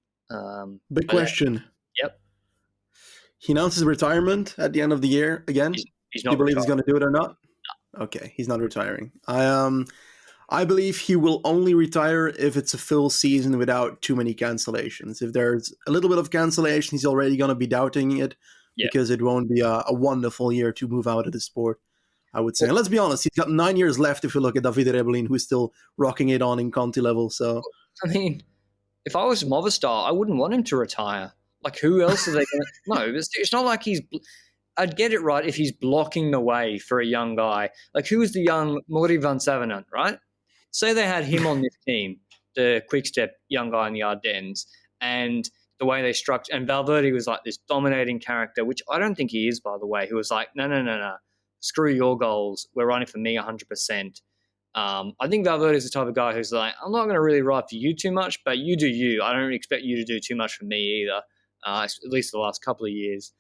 Big question. Yep. He announced his retirement at the end of the year again. He's not. Do you believe he's going to do it or not? No. Okay, he's not retiring. I believe he will only retire if it's a full season without too many cancellations. If there's a little bit of cancellation, he's already going to be doubting it, because it won't be a wonderful year to move out of the sport, I would say. And let's be honest, he's got 9 years left if you look at Davide Rebellin, who's still rocking it on in Conti level. So, I mean, if I was Movistar, I wouldn't want him to retire. Like, who else are they going to... No, it's not like he's... I'd get it right if he's blocking the way for a young guy. Like, who is the young Maury van Savenant, right? Say they had him on this team, the Quick-Step young guy in the Ardennes, and the way they structured, and Valverde was like this dominating character, which I don't think he is, by the way, who was like, no, screw your goals. We're running for me 100%. I think Valverde is the type of guy who's like, I'm not going to really ride for you too much, but you do you. I don't expect you to do too much for me either, at least the last couple of years.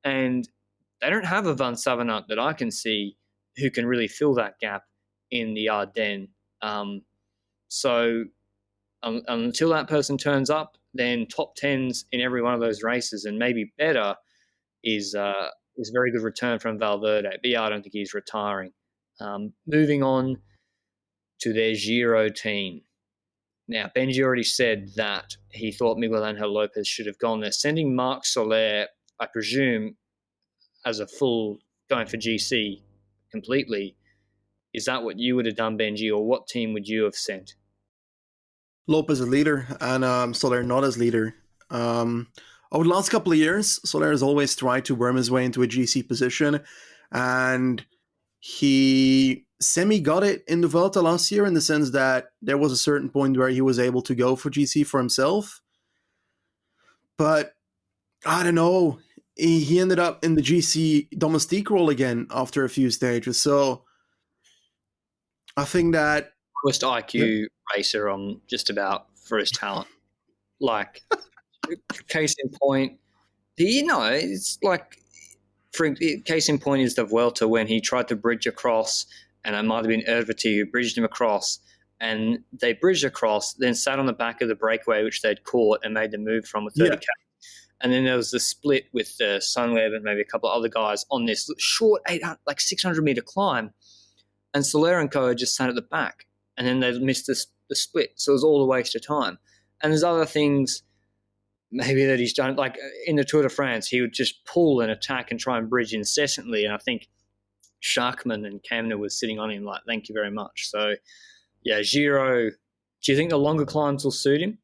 And they don't have a Van Savenant that I can see who can really fill that gap in the Ardennes. So until that person turns up, then top 10s in every one of those races and maybe better is a very good return from Valverde. But yeah, I don't think he's retiring. Moving on to their Giro team. Now, Benji already said that he thought Miguel Angel Lopez should have gone there. Sending Marc Soler, I presume, as a full going for GC completely. Is that what you would have done, Benji, or what team would you have sent? Lopez as leader and Soler not as leader. Over the last couple of years, Soler has always tried to worm his way into a GC position, and he got it in the Vuelta last year in the sense that there was a certain point where he was able to go for GC for himself. But I don't know. He ended up in the GC domestique role again after a few stages. So I think that lowest IQ racer on just about for his talent. Like, case in point, it's like, case in point is the Vuelta when he tried to bridge across, and it might have been Erviti who bridged him across, and they bridged across, then sat on the back of the breakaway, which they'd caught and made the move from a 30K. And then there was the split with Sunweb and maybe a couple of other guys on this short 600-meter climb, and Soler and Co. just sat at the back, and then they missed the split. So it was all a waste of time. And there's other things maybe that he's done, like in the Tour de France, he would just pull and attack and try and bridge incessantly. And I think Sharkman and Kamner was sitting on him like, thank you very much. So, yeah, Giro, do you think the longer climbs will suit him?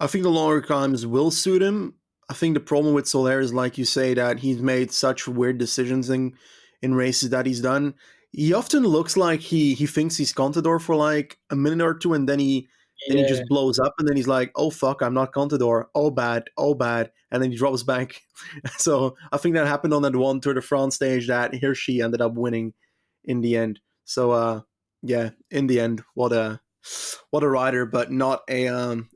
I think the longer climbs will suit him. I think the problem with Soler is, like you say, that he's made such weird decisions in races that he's done. He often looks like he thinks he's Contador for like a minute or two, and then he just blows up, and then he's like, oh fuck, I'm not Contador. Oh bad. And then he drops back. So I think that happened on that one Tour de France stage that Hirschi ended up winning in the end. So yeah, in the end, what a rider, but not a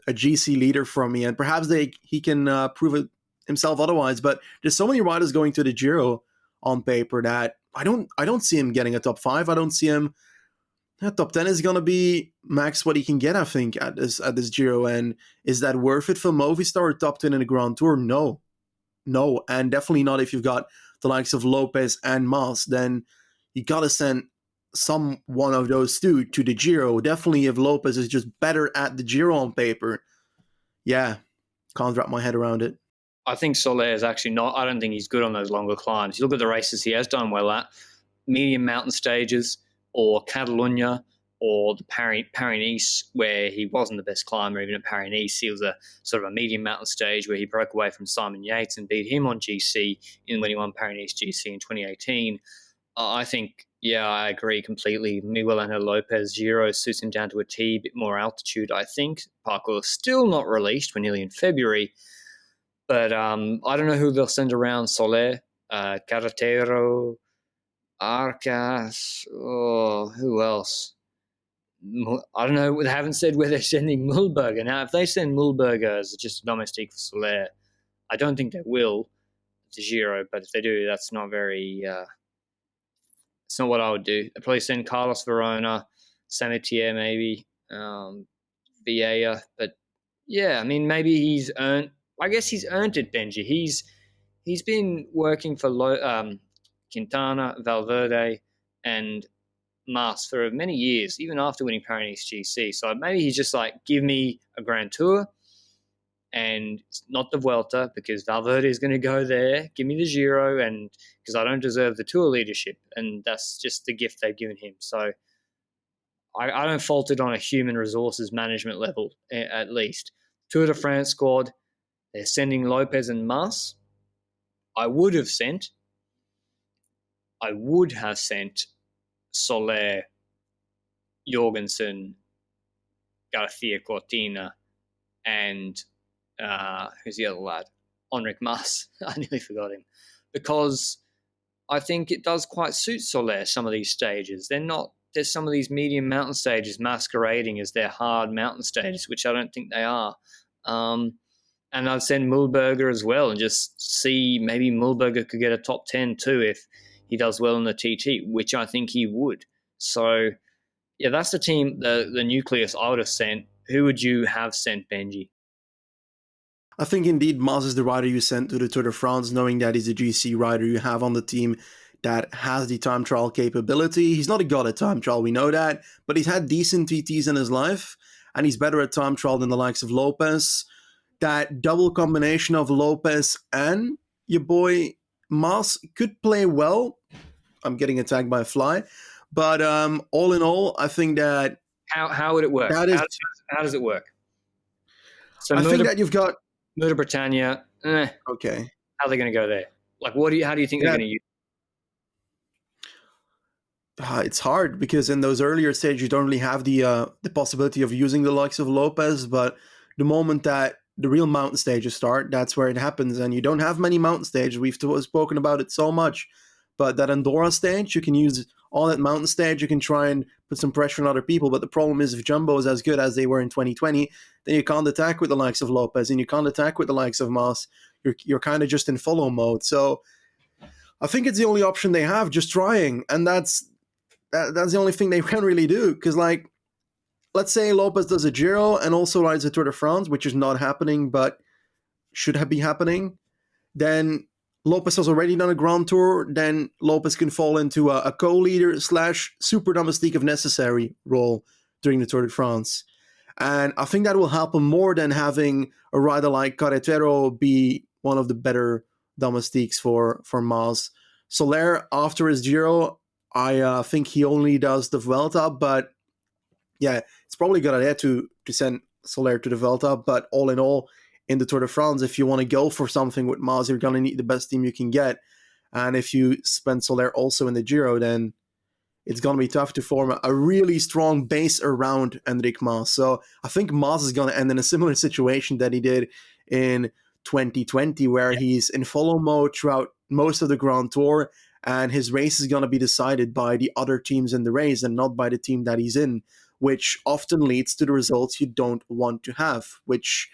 GC leader for me. And perhaps he can prove it himself otherwise. But there's so many riders going to the Giro on paper that I don't see him getting a top 5. I don't see him. Top 10 is going to be max what he can get, I think, at this Giro. And is that worth it for Movistar or top 10 in the Grand Tour? No. And definitely not if you've got the likes of Lopez and Mas. Then you got to send one of those two to the Giro. Definitely if Lopez is just better at the Giro on paper. Yeah, can't wrap my head around it. I think Soler is actually not. I don't think he's good on those longer climbs. You look at the races he has done well at, medium mountain stages, or Catalunya, or the Paris-Nice, where he wasn't the best climber. Even at Paris-Nice, he was a sort of a medium mountain stage where he broke away from Simon Yates and beat him on GC when he won Paris-Nice GC in 2018. I think, yeah, I agree completely. Miguel Angel Lopez, Giro suits him down to a T, a bit more altitude, I think. Parkour is still not released. We're nearly in February. But I don't know who they'll send around. Soler, Carretero, Arcas, who else? I don't know. They haven't said where they're sending Mühlberger. Now, if they send Mühlberger as just a domestique for Soler, I don't think they will to Giro. But if they do, that's not very... it's not what I would do. I'd probably send Carlos Verona, Samitier maybe, Vieira. But, yeah, I mean, maybe he's earned... I guess he's earned it, Benji. He's been working for Quintana, Valverde, and Mas for many years, even after winning Paris GC. So maybe he's just like, give me a Grand Tour, and it's not the Vuelta because Valverde is going to go there. Give me the Giro, and because I don't deserve the Tour leadership, and that's just the gift they've given him. So I don't fault it on a human resources management level, at least. Tour de France squad. They're sending Lopez and Mas. I would have sent Soler, Jorgensen, Garcia Cortina, and who's the other lad? Enric Mas. I nearly forgot him. Because I think it does quite suit Soler, some of these stages. There's some of these medium mountain stages masquerading as their hard mountain stages, which I don't think they are. And I'd send Mühlberger as well and just see maybe Mühlberger could get a top 10 too if he does well in the TT, which I think he would. So, yeah, that's the team, the nucleus I would have sent. Who would you have sent, Benji? I think indeed Mas is the rider you sent to the Tour de France, knowing that he's a GC rider you have on the team that has the time trial capability. He's not a god at time trial, we know that, but he's had decent TTs in his life, and he's better at time trial than the likes of Lopez. That double combination of Lopez and your boy Mas could play well. I'm getting attacked by a fly. But all in all, I think that... How would it work? How does it work? So I think that you've got... Motor Britannia, okay. How are they going to go there? Like, how do you think they're going to use? It's hard because in those earlier stages you don't really have the possibility of using the likes of Lopez, but the moment that the real mountain stages start, that's where it happens, and you don't have many mountain stages. We've spoken about it so much, but that Andorra stage, you can use on that mountain stage, you can try and put some pressure on other people, but the problem is if Jumbo is as good as they were in 2020, then you can't attack with the likes of Lopez, and you can't attack with the likes of Mas. You're kind of just in follow mode, so I think it's the only option they have, just trying, and that's the only thing they can really do, because like, let's say Lopez does a Giro and also rides a Tour de France, which is not happening, but should be happening. Then Lopez has already done a Grand Tour. Then Lopez can fall into a co-leader / super domestique if necessary role during the Tour de France. And I think that will help him more than having a rider like Carretero be one of the better domestiques for Mas. Soler, after his Giro, I think he only does the Vuelta, but yeah, it's probably a good idea to send Soler to the Vuelta, but all in all, in the Tour de France, if you want to go for something with Mas, you're going to need the best team you can get. And if you spend Soler also in the Giro, then it's going to be tough to form a really strong base around Enric Mas. So I think Mas is going to end in a similar situation that he did in 2020, where he's in follow mode throughout most of the Grand Tour, and his race is going to be decided by the other teams in the race and not by the team that he's in, which often leads to the results you don't want to have, which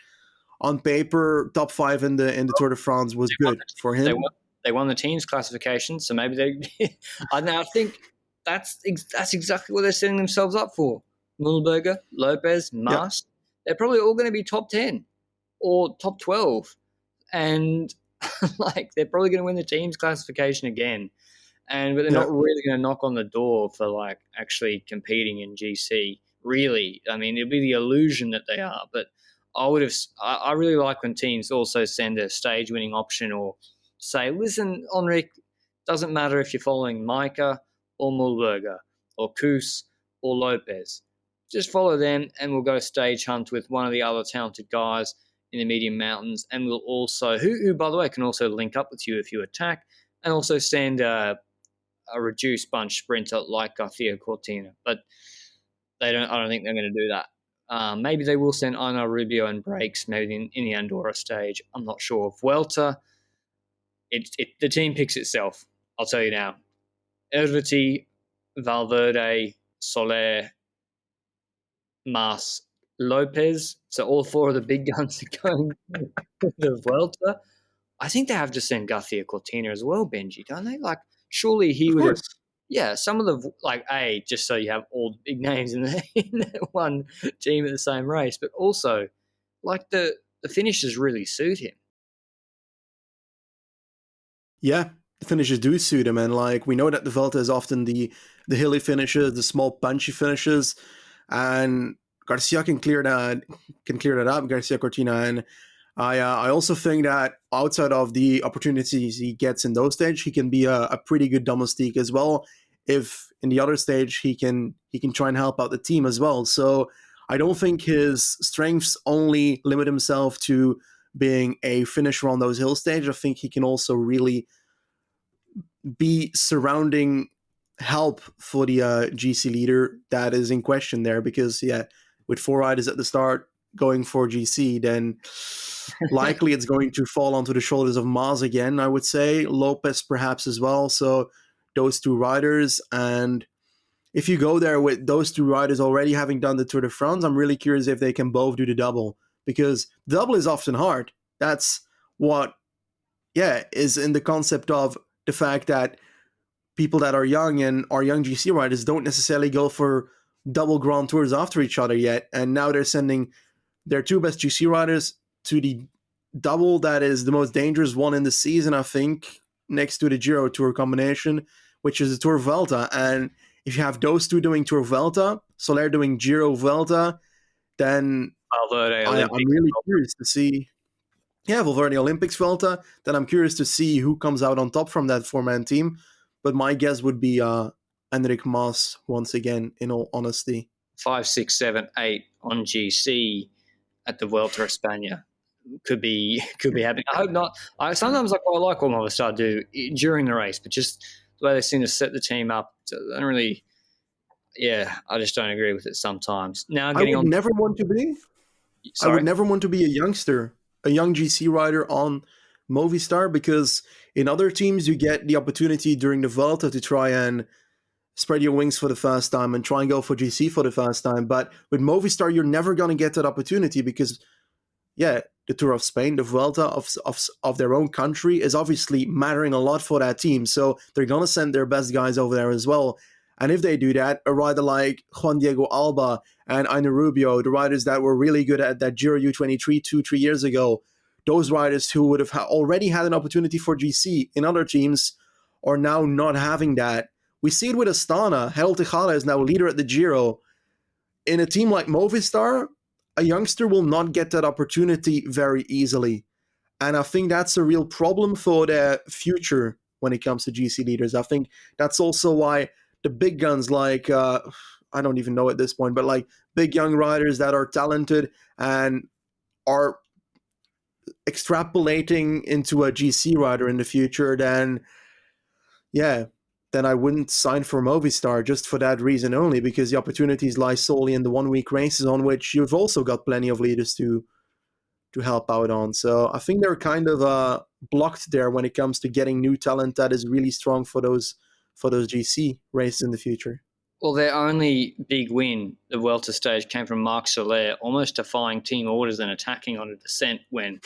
on paper, top 5 in the Tour de France was good for him. They won the team's classification, so maybe they... I think that's exactly what they're setting themselves up for. Mühlberger, Lopez, Mas, they're probably all going to be top 10 or top 12. And like they're probably going to win the team's classification again. But they're not really going to knock on the door for like actually competing in GC. Really, I mean, it'll be the illusion that they are. But I really like when teams also send a stage-winning option or say, listen, Enric, doesn't matter if you're following Micah or Mühlberger or Kuss or Lopez. Just follow them, and we'll go stage hunt with one of the other talented guys in the medium mountains, and we'll also, who by the way can also link up with you if you attack, and also send a reduced bunch sprinter like Garcia Cortina. But I don't think they're going to do that. Maybe they will send Ana Rubio and breaks maybe in the Andorra stage. I'm not sure. Vuelta, the team picks itself. I'll tell you now. Erviti, Valverde, Soler, Mas, Lopez. So all 4 of the big guns are going to the Vuelta. I think they have to send Garcia Cortina as well, Benji, don't they? Like, surely he would have... Yeah, some of the, like, just so you have all the big names in one team at the same race, but also, like, the finishes really suit him. Yeah, the finishes do suit him, and, like, we know that the Vuelta is often the hilly finishes, the small punchy finishes, and Garcia can clear that up, Garcia Cortina, and I also think that outside of the opportunities he gets in those stages, he can be a pretty good domestique as well. If in the other stage he can try and help out the team as well. So I don't think his strengths only limit himself to being a finisher on those hill stages. I think he can also really be surrounding help for the GC leader that is in question there. Because with 4 riders at the start, going for GC, then likely it's going to fall onto the shoulders of Maz again, I would say. Lopez perhaps as well. So those two riders. And if you go there with those two riders already having done the Tour de France, I'm really curious if they can both do the double. Because the double is often hard. That's what, is in the concept of the fact that people that are young and are young GC riders don't necessarily go for double Grand Tours after each other yet. And now they're sending their two best GC riders to the double that is the most dangerous one in the season, I think, next to the Giro Tour combination, which is the Tour Vuelta. And if you have those two doing Tour Vuelta, Soler doing Giro Vuelta, then I'm really curious to see. Yeah, Valverde Olympics Vuelta. Then I'm curious to see who comes out on top from that four-man team. But my guess would be Enric Mas once again, in all honesty. 5, 6, 7, 8 on GC at the Vuelta Espana could be happening. I hope not. Sometimes I quite like what Movistar do during the race, but just the way they seem to set the team up, I don't really. Yeah, I just don't agree with it sometimes. Now, I would never want to be a youngster, a young GC rider on Movistar, because in other teams you get the opportunity during the Vuelta to try and spread your wings for the first time and try and go for GC for the first time. But with Movistar, you're never going to get that opportunity because, the Tour of Spain, the Vuelta of their own country is obviously mattering a lot for that team. So they're going to send their best guys over there as well. And if they do that, a rider like Juan Diego Alba and Aina Rubio, the riders that were really good at that Giro U23 2-3 years ago, those riders who would have already had an opportunity for GC in other teams are now not having that. We see it with Astana. Harold Tejada is now leader at the Giro. In a team like Movistar, a youngster will not get that opportunity very easily. And I think that's a real problem for their future when it comes to GC leaders. I think that's also why the big guns like, I don't even know at this point, but like big young riders that are talented and are extrapolating into a GC rider in the future, then I wouldn't sign for Movistar just for that reason only, because the opportunities lie solely in the 1 week races on which you've also got plenty of leaders to help out on. So I think they're kind of blocked there when it comes to getting new talent that is really strong for those GC races in the future. Well, their only big win, the Vuelta stage, came from Marc Soler, almost defying team orders and attacking on a descent when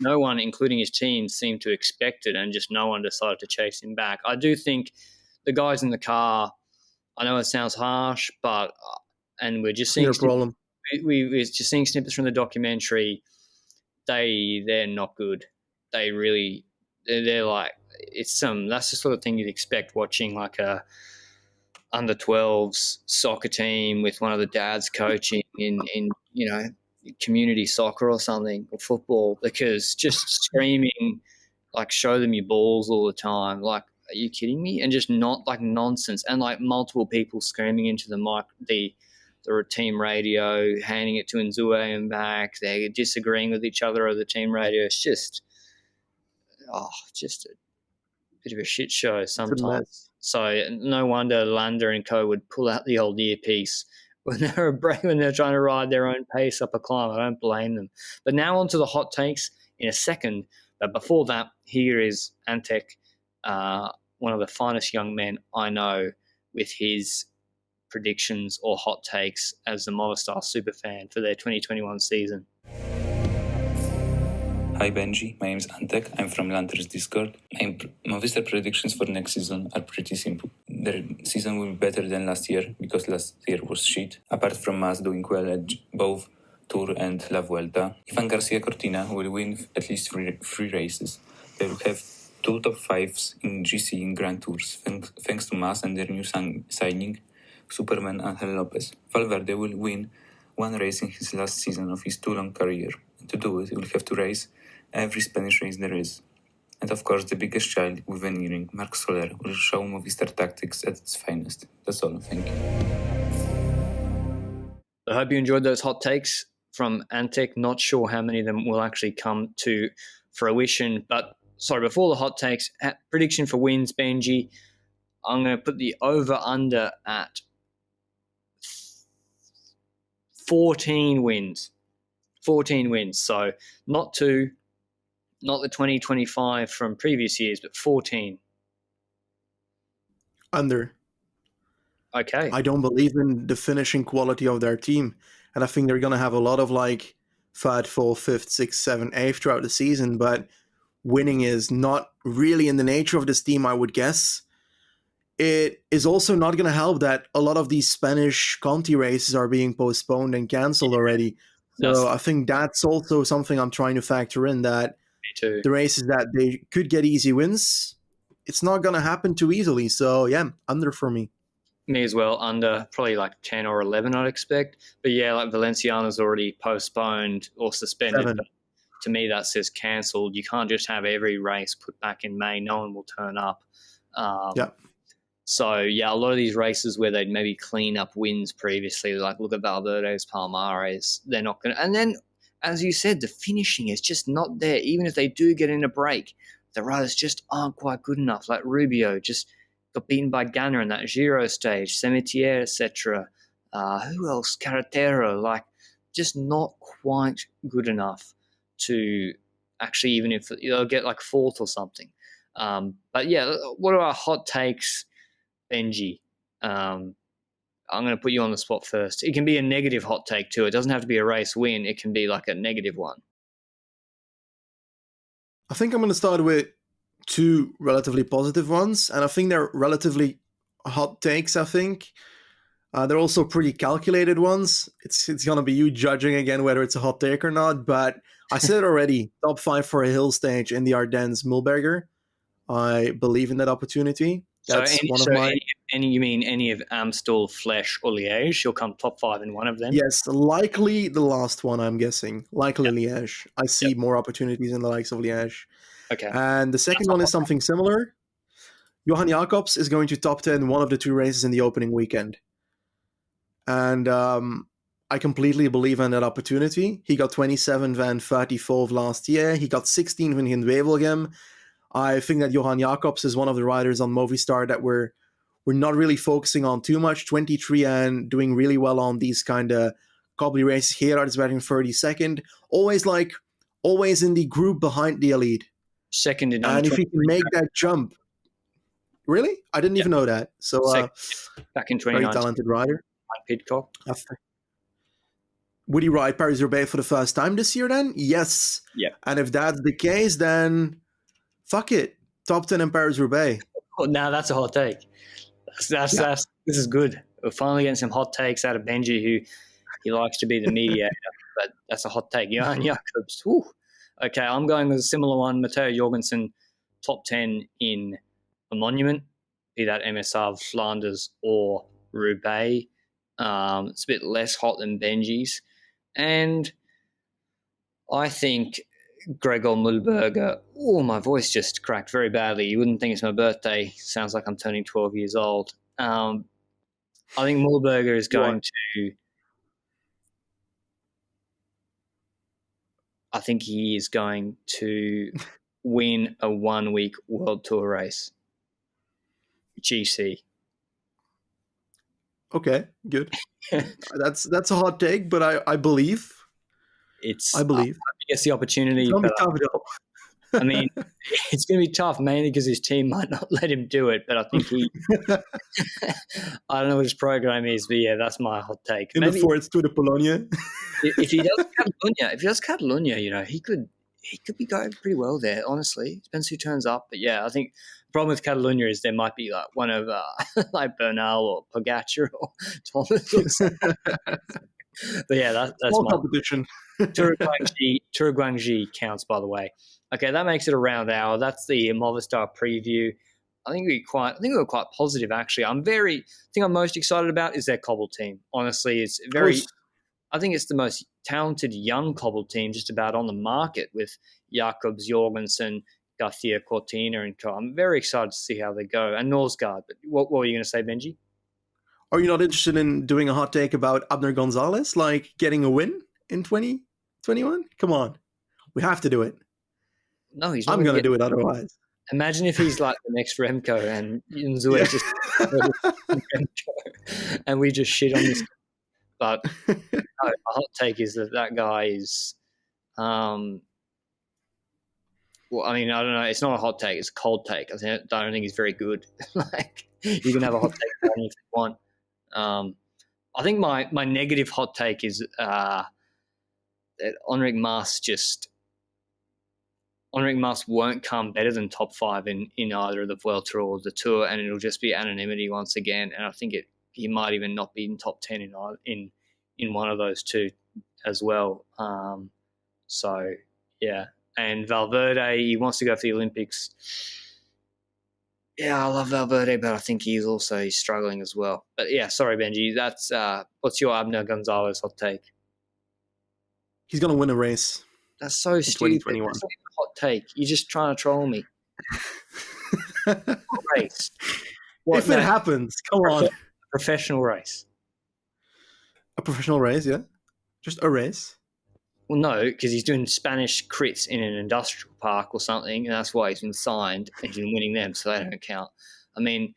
no one, including his team, seemed to expect it, and just no one decided to chase him back. I do think the guys in the car, I know it sounds harsh, but and we're just seeing we're just seeing snippets from the documentary. They're not good. They're like, that's the sort of thing you'd expect watching like a under 12s soccer team with one of the dads coaching in community soccer or something, or football, because just screaming like show them your balls all the time. Like, are you kidding me? And just not like nonsense, and like multiple people screaming into the mic, the team radio, handing it to Nzue and back. They're disagreeing with each other over the team radio. It's just a bit of a shit show sometimes. So no wonder Landa and co would pull out the old earpiece when they're trying to ride their own pace up a climb. I don't blame them. But now on to the hot takes in a second. But before that, here is Antek, one of the finest young men I know, with his predictions or hot takes as the Movistar Superfan for their 2021 season. Hi Benji, my name is Antek, I'm from Lanterne's Discord. My Movistar predictions for next season are pretty simple. Their season will be better than last year, because last year was shit. Apart from us doing well at both Tour and La Vuelta, Ivan Garcia Cortina will win at least three races. They will have 2 top 5s in GC in Grand Tours, thanks to Mas and their new signing, Superman Angel Lopez. Valverde will win 1 race in his last season of his too long career. To do it, he will have to race every Spanish race there is. And of course, the biggest child with an earring, Marc Soler, will show Movistar tactics at its finest. That's all. Thank you. I hope you enjoyed those hot takes from Antek. Not sure how many of them will actually come to fruition. But, before the hot takes, prediction for wins, Benji. I'm going to put the over-under at 14 wins. 14 wins. So not the 2025 from previous years, but 14. Under. Okay. I don't believe in the finishing quality of their team. And I think they're going to have a lot of like 3rd, 4th, 5th, 6th, 7th, 8th throughout the season. But winning is not really in the nature of this team, I would guess. It is also not going to help that a lot of these Spanish Conti races are being postponed and cancelled already. So I think that's also something I'm trying to factor in, that the races that they could get easy wins, it's not going to happen too easily. So yeah, under for me. Me as well, under probably like 10 or 11, I'd expect. But yeah, like Valenciana's already postponed or suspended. 7. But to me, that says cancelled. You can't just have every race put back in May. No one will turn up. So, yeah, a lot of these races where they'd maybe clean up wins previously, like look at Valverde's Palmares, they're not going to. And then, as you said, the finishing is just not there. Even if they do get in a break, the riders just aren't quite good enough. Like Rubio just got beaten by Ganna in that Giro stage, Semetier, etc. Who else? Carretero, like just not quite good enough to actually, even if they'll get like 4th or something. But yeah, what are our hot takes, Benji? I'm going to put you on the spot first. It can be a negative hot take too. It doesn't have to be a race win. It can be like a negative one. I think I'm going to start with 2 relatively positive ones, and I think they're relatively hot takes, I think. They're also pretty calculated ones. It's going to be you judging again whether it's a hot take or not, but I said it already, top 5 for a hill stage in the Ardennes Mulberger. I believe in that opportunity. That's you mean any of Amstel, Flesch, or Liège? You'll come top 5 in one of them? Yes, likely the last one, I'm guessing. Likely Liège. I see more opportunities in the likes of Liège. Okay. And the second one is something similar. Johan Jacobs is going to top 10 one of the 2 races in the opening weekend. And I completely believe in that opportunity. He got 27th and 34th last year. He got 16th in Wevelgem. I think that Johan Jacobs is one of the riders on Movistar that we're not really focusing on too much. 23 and doing really well on these kind of cobbly races. Gerard is batting 32nd. Always in the group behind the elite. Second in and if he can make that jump, really, I didn't even know that. So back in 2019, very talented rider. Pidcock. Would he ride Paris-Roubaix for the first time this year? Then yes. Yeah. And if that's the case, then fuck it, top 10 in Paris-Roubaix. Oh, now that's a hot take. This is good. We're finally getting some hot takes out of Benji, who he likes to be the mediator, but that's a hot take. Johan Jacobs. Whew. Okay, I'm going with a similar one. Matteo Jorgensen, top 10 in a monument, be that MSR, Flanders, or Roubaix. It's a bit less hot than Benji's. And I think Gregor Mühlberger, my voice just cracked very badly. You wouldn't think it's my birthday. Sounds like I'm turning 12 years old. I think Mühlberger is going to... I think he is going to win a 1-week World Tour race. GC. Okay, good. That's a hot take, but I believe. I believe. I guess the opportunity. It's gonna be tough though. I mean, it's going to be tough, mainly because his team might not let him do it. But I think I don't know what his program is, but yeah, that's my hot take. In the Forts to the Polonia. if he does Catalunya, he could be going pretty well there. Honestly, it depends who turns up. But yeah, I think the problem with Catalunya is there might be like one of like Bernal or Pogacar or Thomas or something. But yeah, that's my competition. Tour of Guangxi counts, by the way. Okay, that makes it a round hour. That's the Movistar preview. I think we were quite positive, actually. The thing I'm most excited about is their Cobbled Team. Honestly, it's I think it's the most talented young Cobbled Team just about on the market with Jacobs, Jorgensen, Garcia, Cortina, and Co. I'm very excited to see how they go. And Norsgaard. But what were you going to say, Benji? Are you not interested in doing a hot take about Abner Gonzalez, like getting a win in 2021? Come on. We have to do it. No, he's not. I'm going to do it otherwise. Imagine if he's like the next Remco and Yunzue just Remco and we just shit on this. But no, my hot take is that guy is Well, I mean, I don't know. It's not a hot take. It's a cold take. I don't think he's very good. Like, you can have a hot take on if you want. I think my negative hot take is that Enric Mas won't come better than top 5 in either of the Vuelta or the Tour, and it'll just be anonymity once again. And I think he might even not be in top 10 in one of those two as well. So yeah. And Valverde, he wants to go for the Olympics. Yeah, I love Valverde, but I think he's struggling as well. But yeah, sorry, Benji. That's what's your Abner Gonzalez hot take? He's going to win a race. That's so stupid. That's not even a hot take. You're just trying to troll me. Race. If it happens, come on. Professional race. A professional race, yeah? Just a race? Well, no, because he's doing Spanish crits in an industrial park or something, and that's why he's been signed, and he's been winning them, so they don't count. I mean,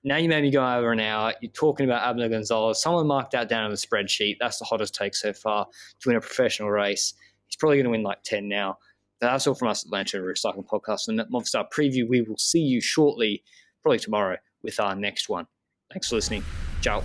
now you made me go over an hour. You're talking about Abner Gonzalez. Someone marked that down on the spreadsheet. That's the hottest take so far to win a professional race. He's probably going to win like 10 now. But that's all from us at Lanterne Rouge Cycling Podcast and Movistar Preview. We will see you shortly, probably tomorrow, with our next one. Thanks for listening. Ciao.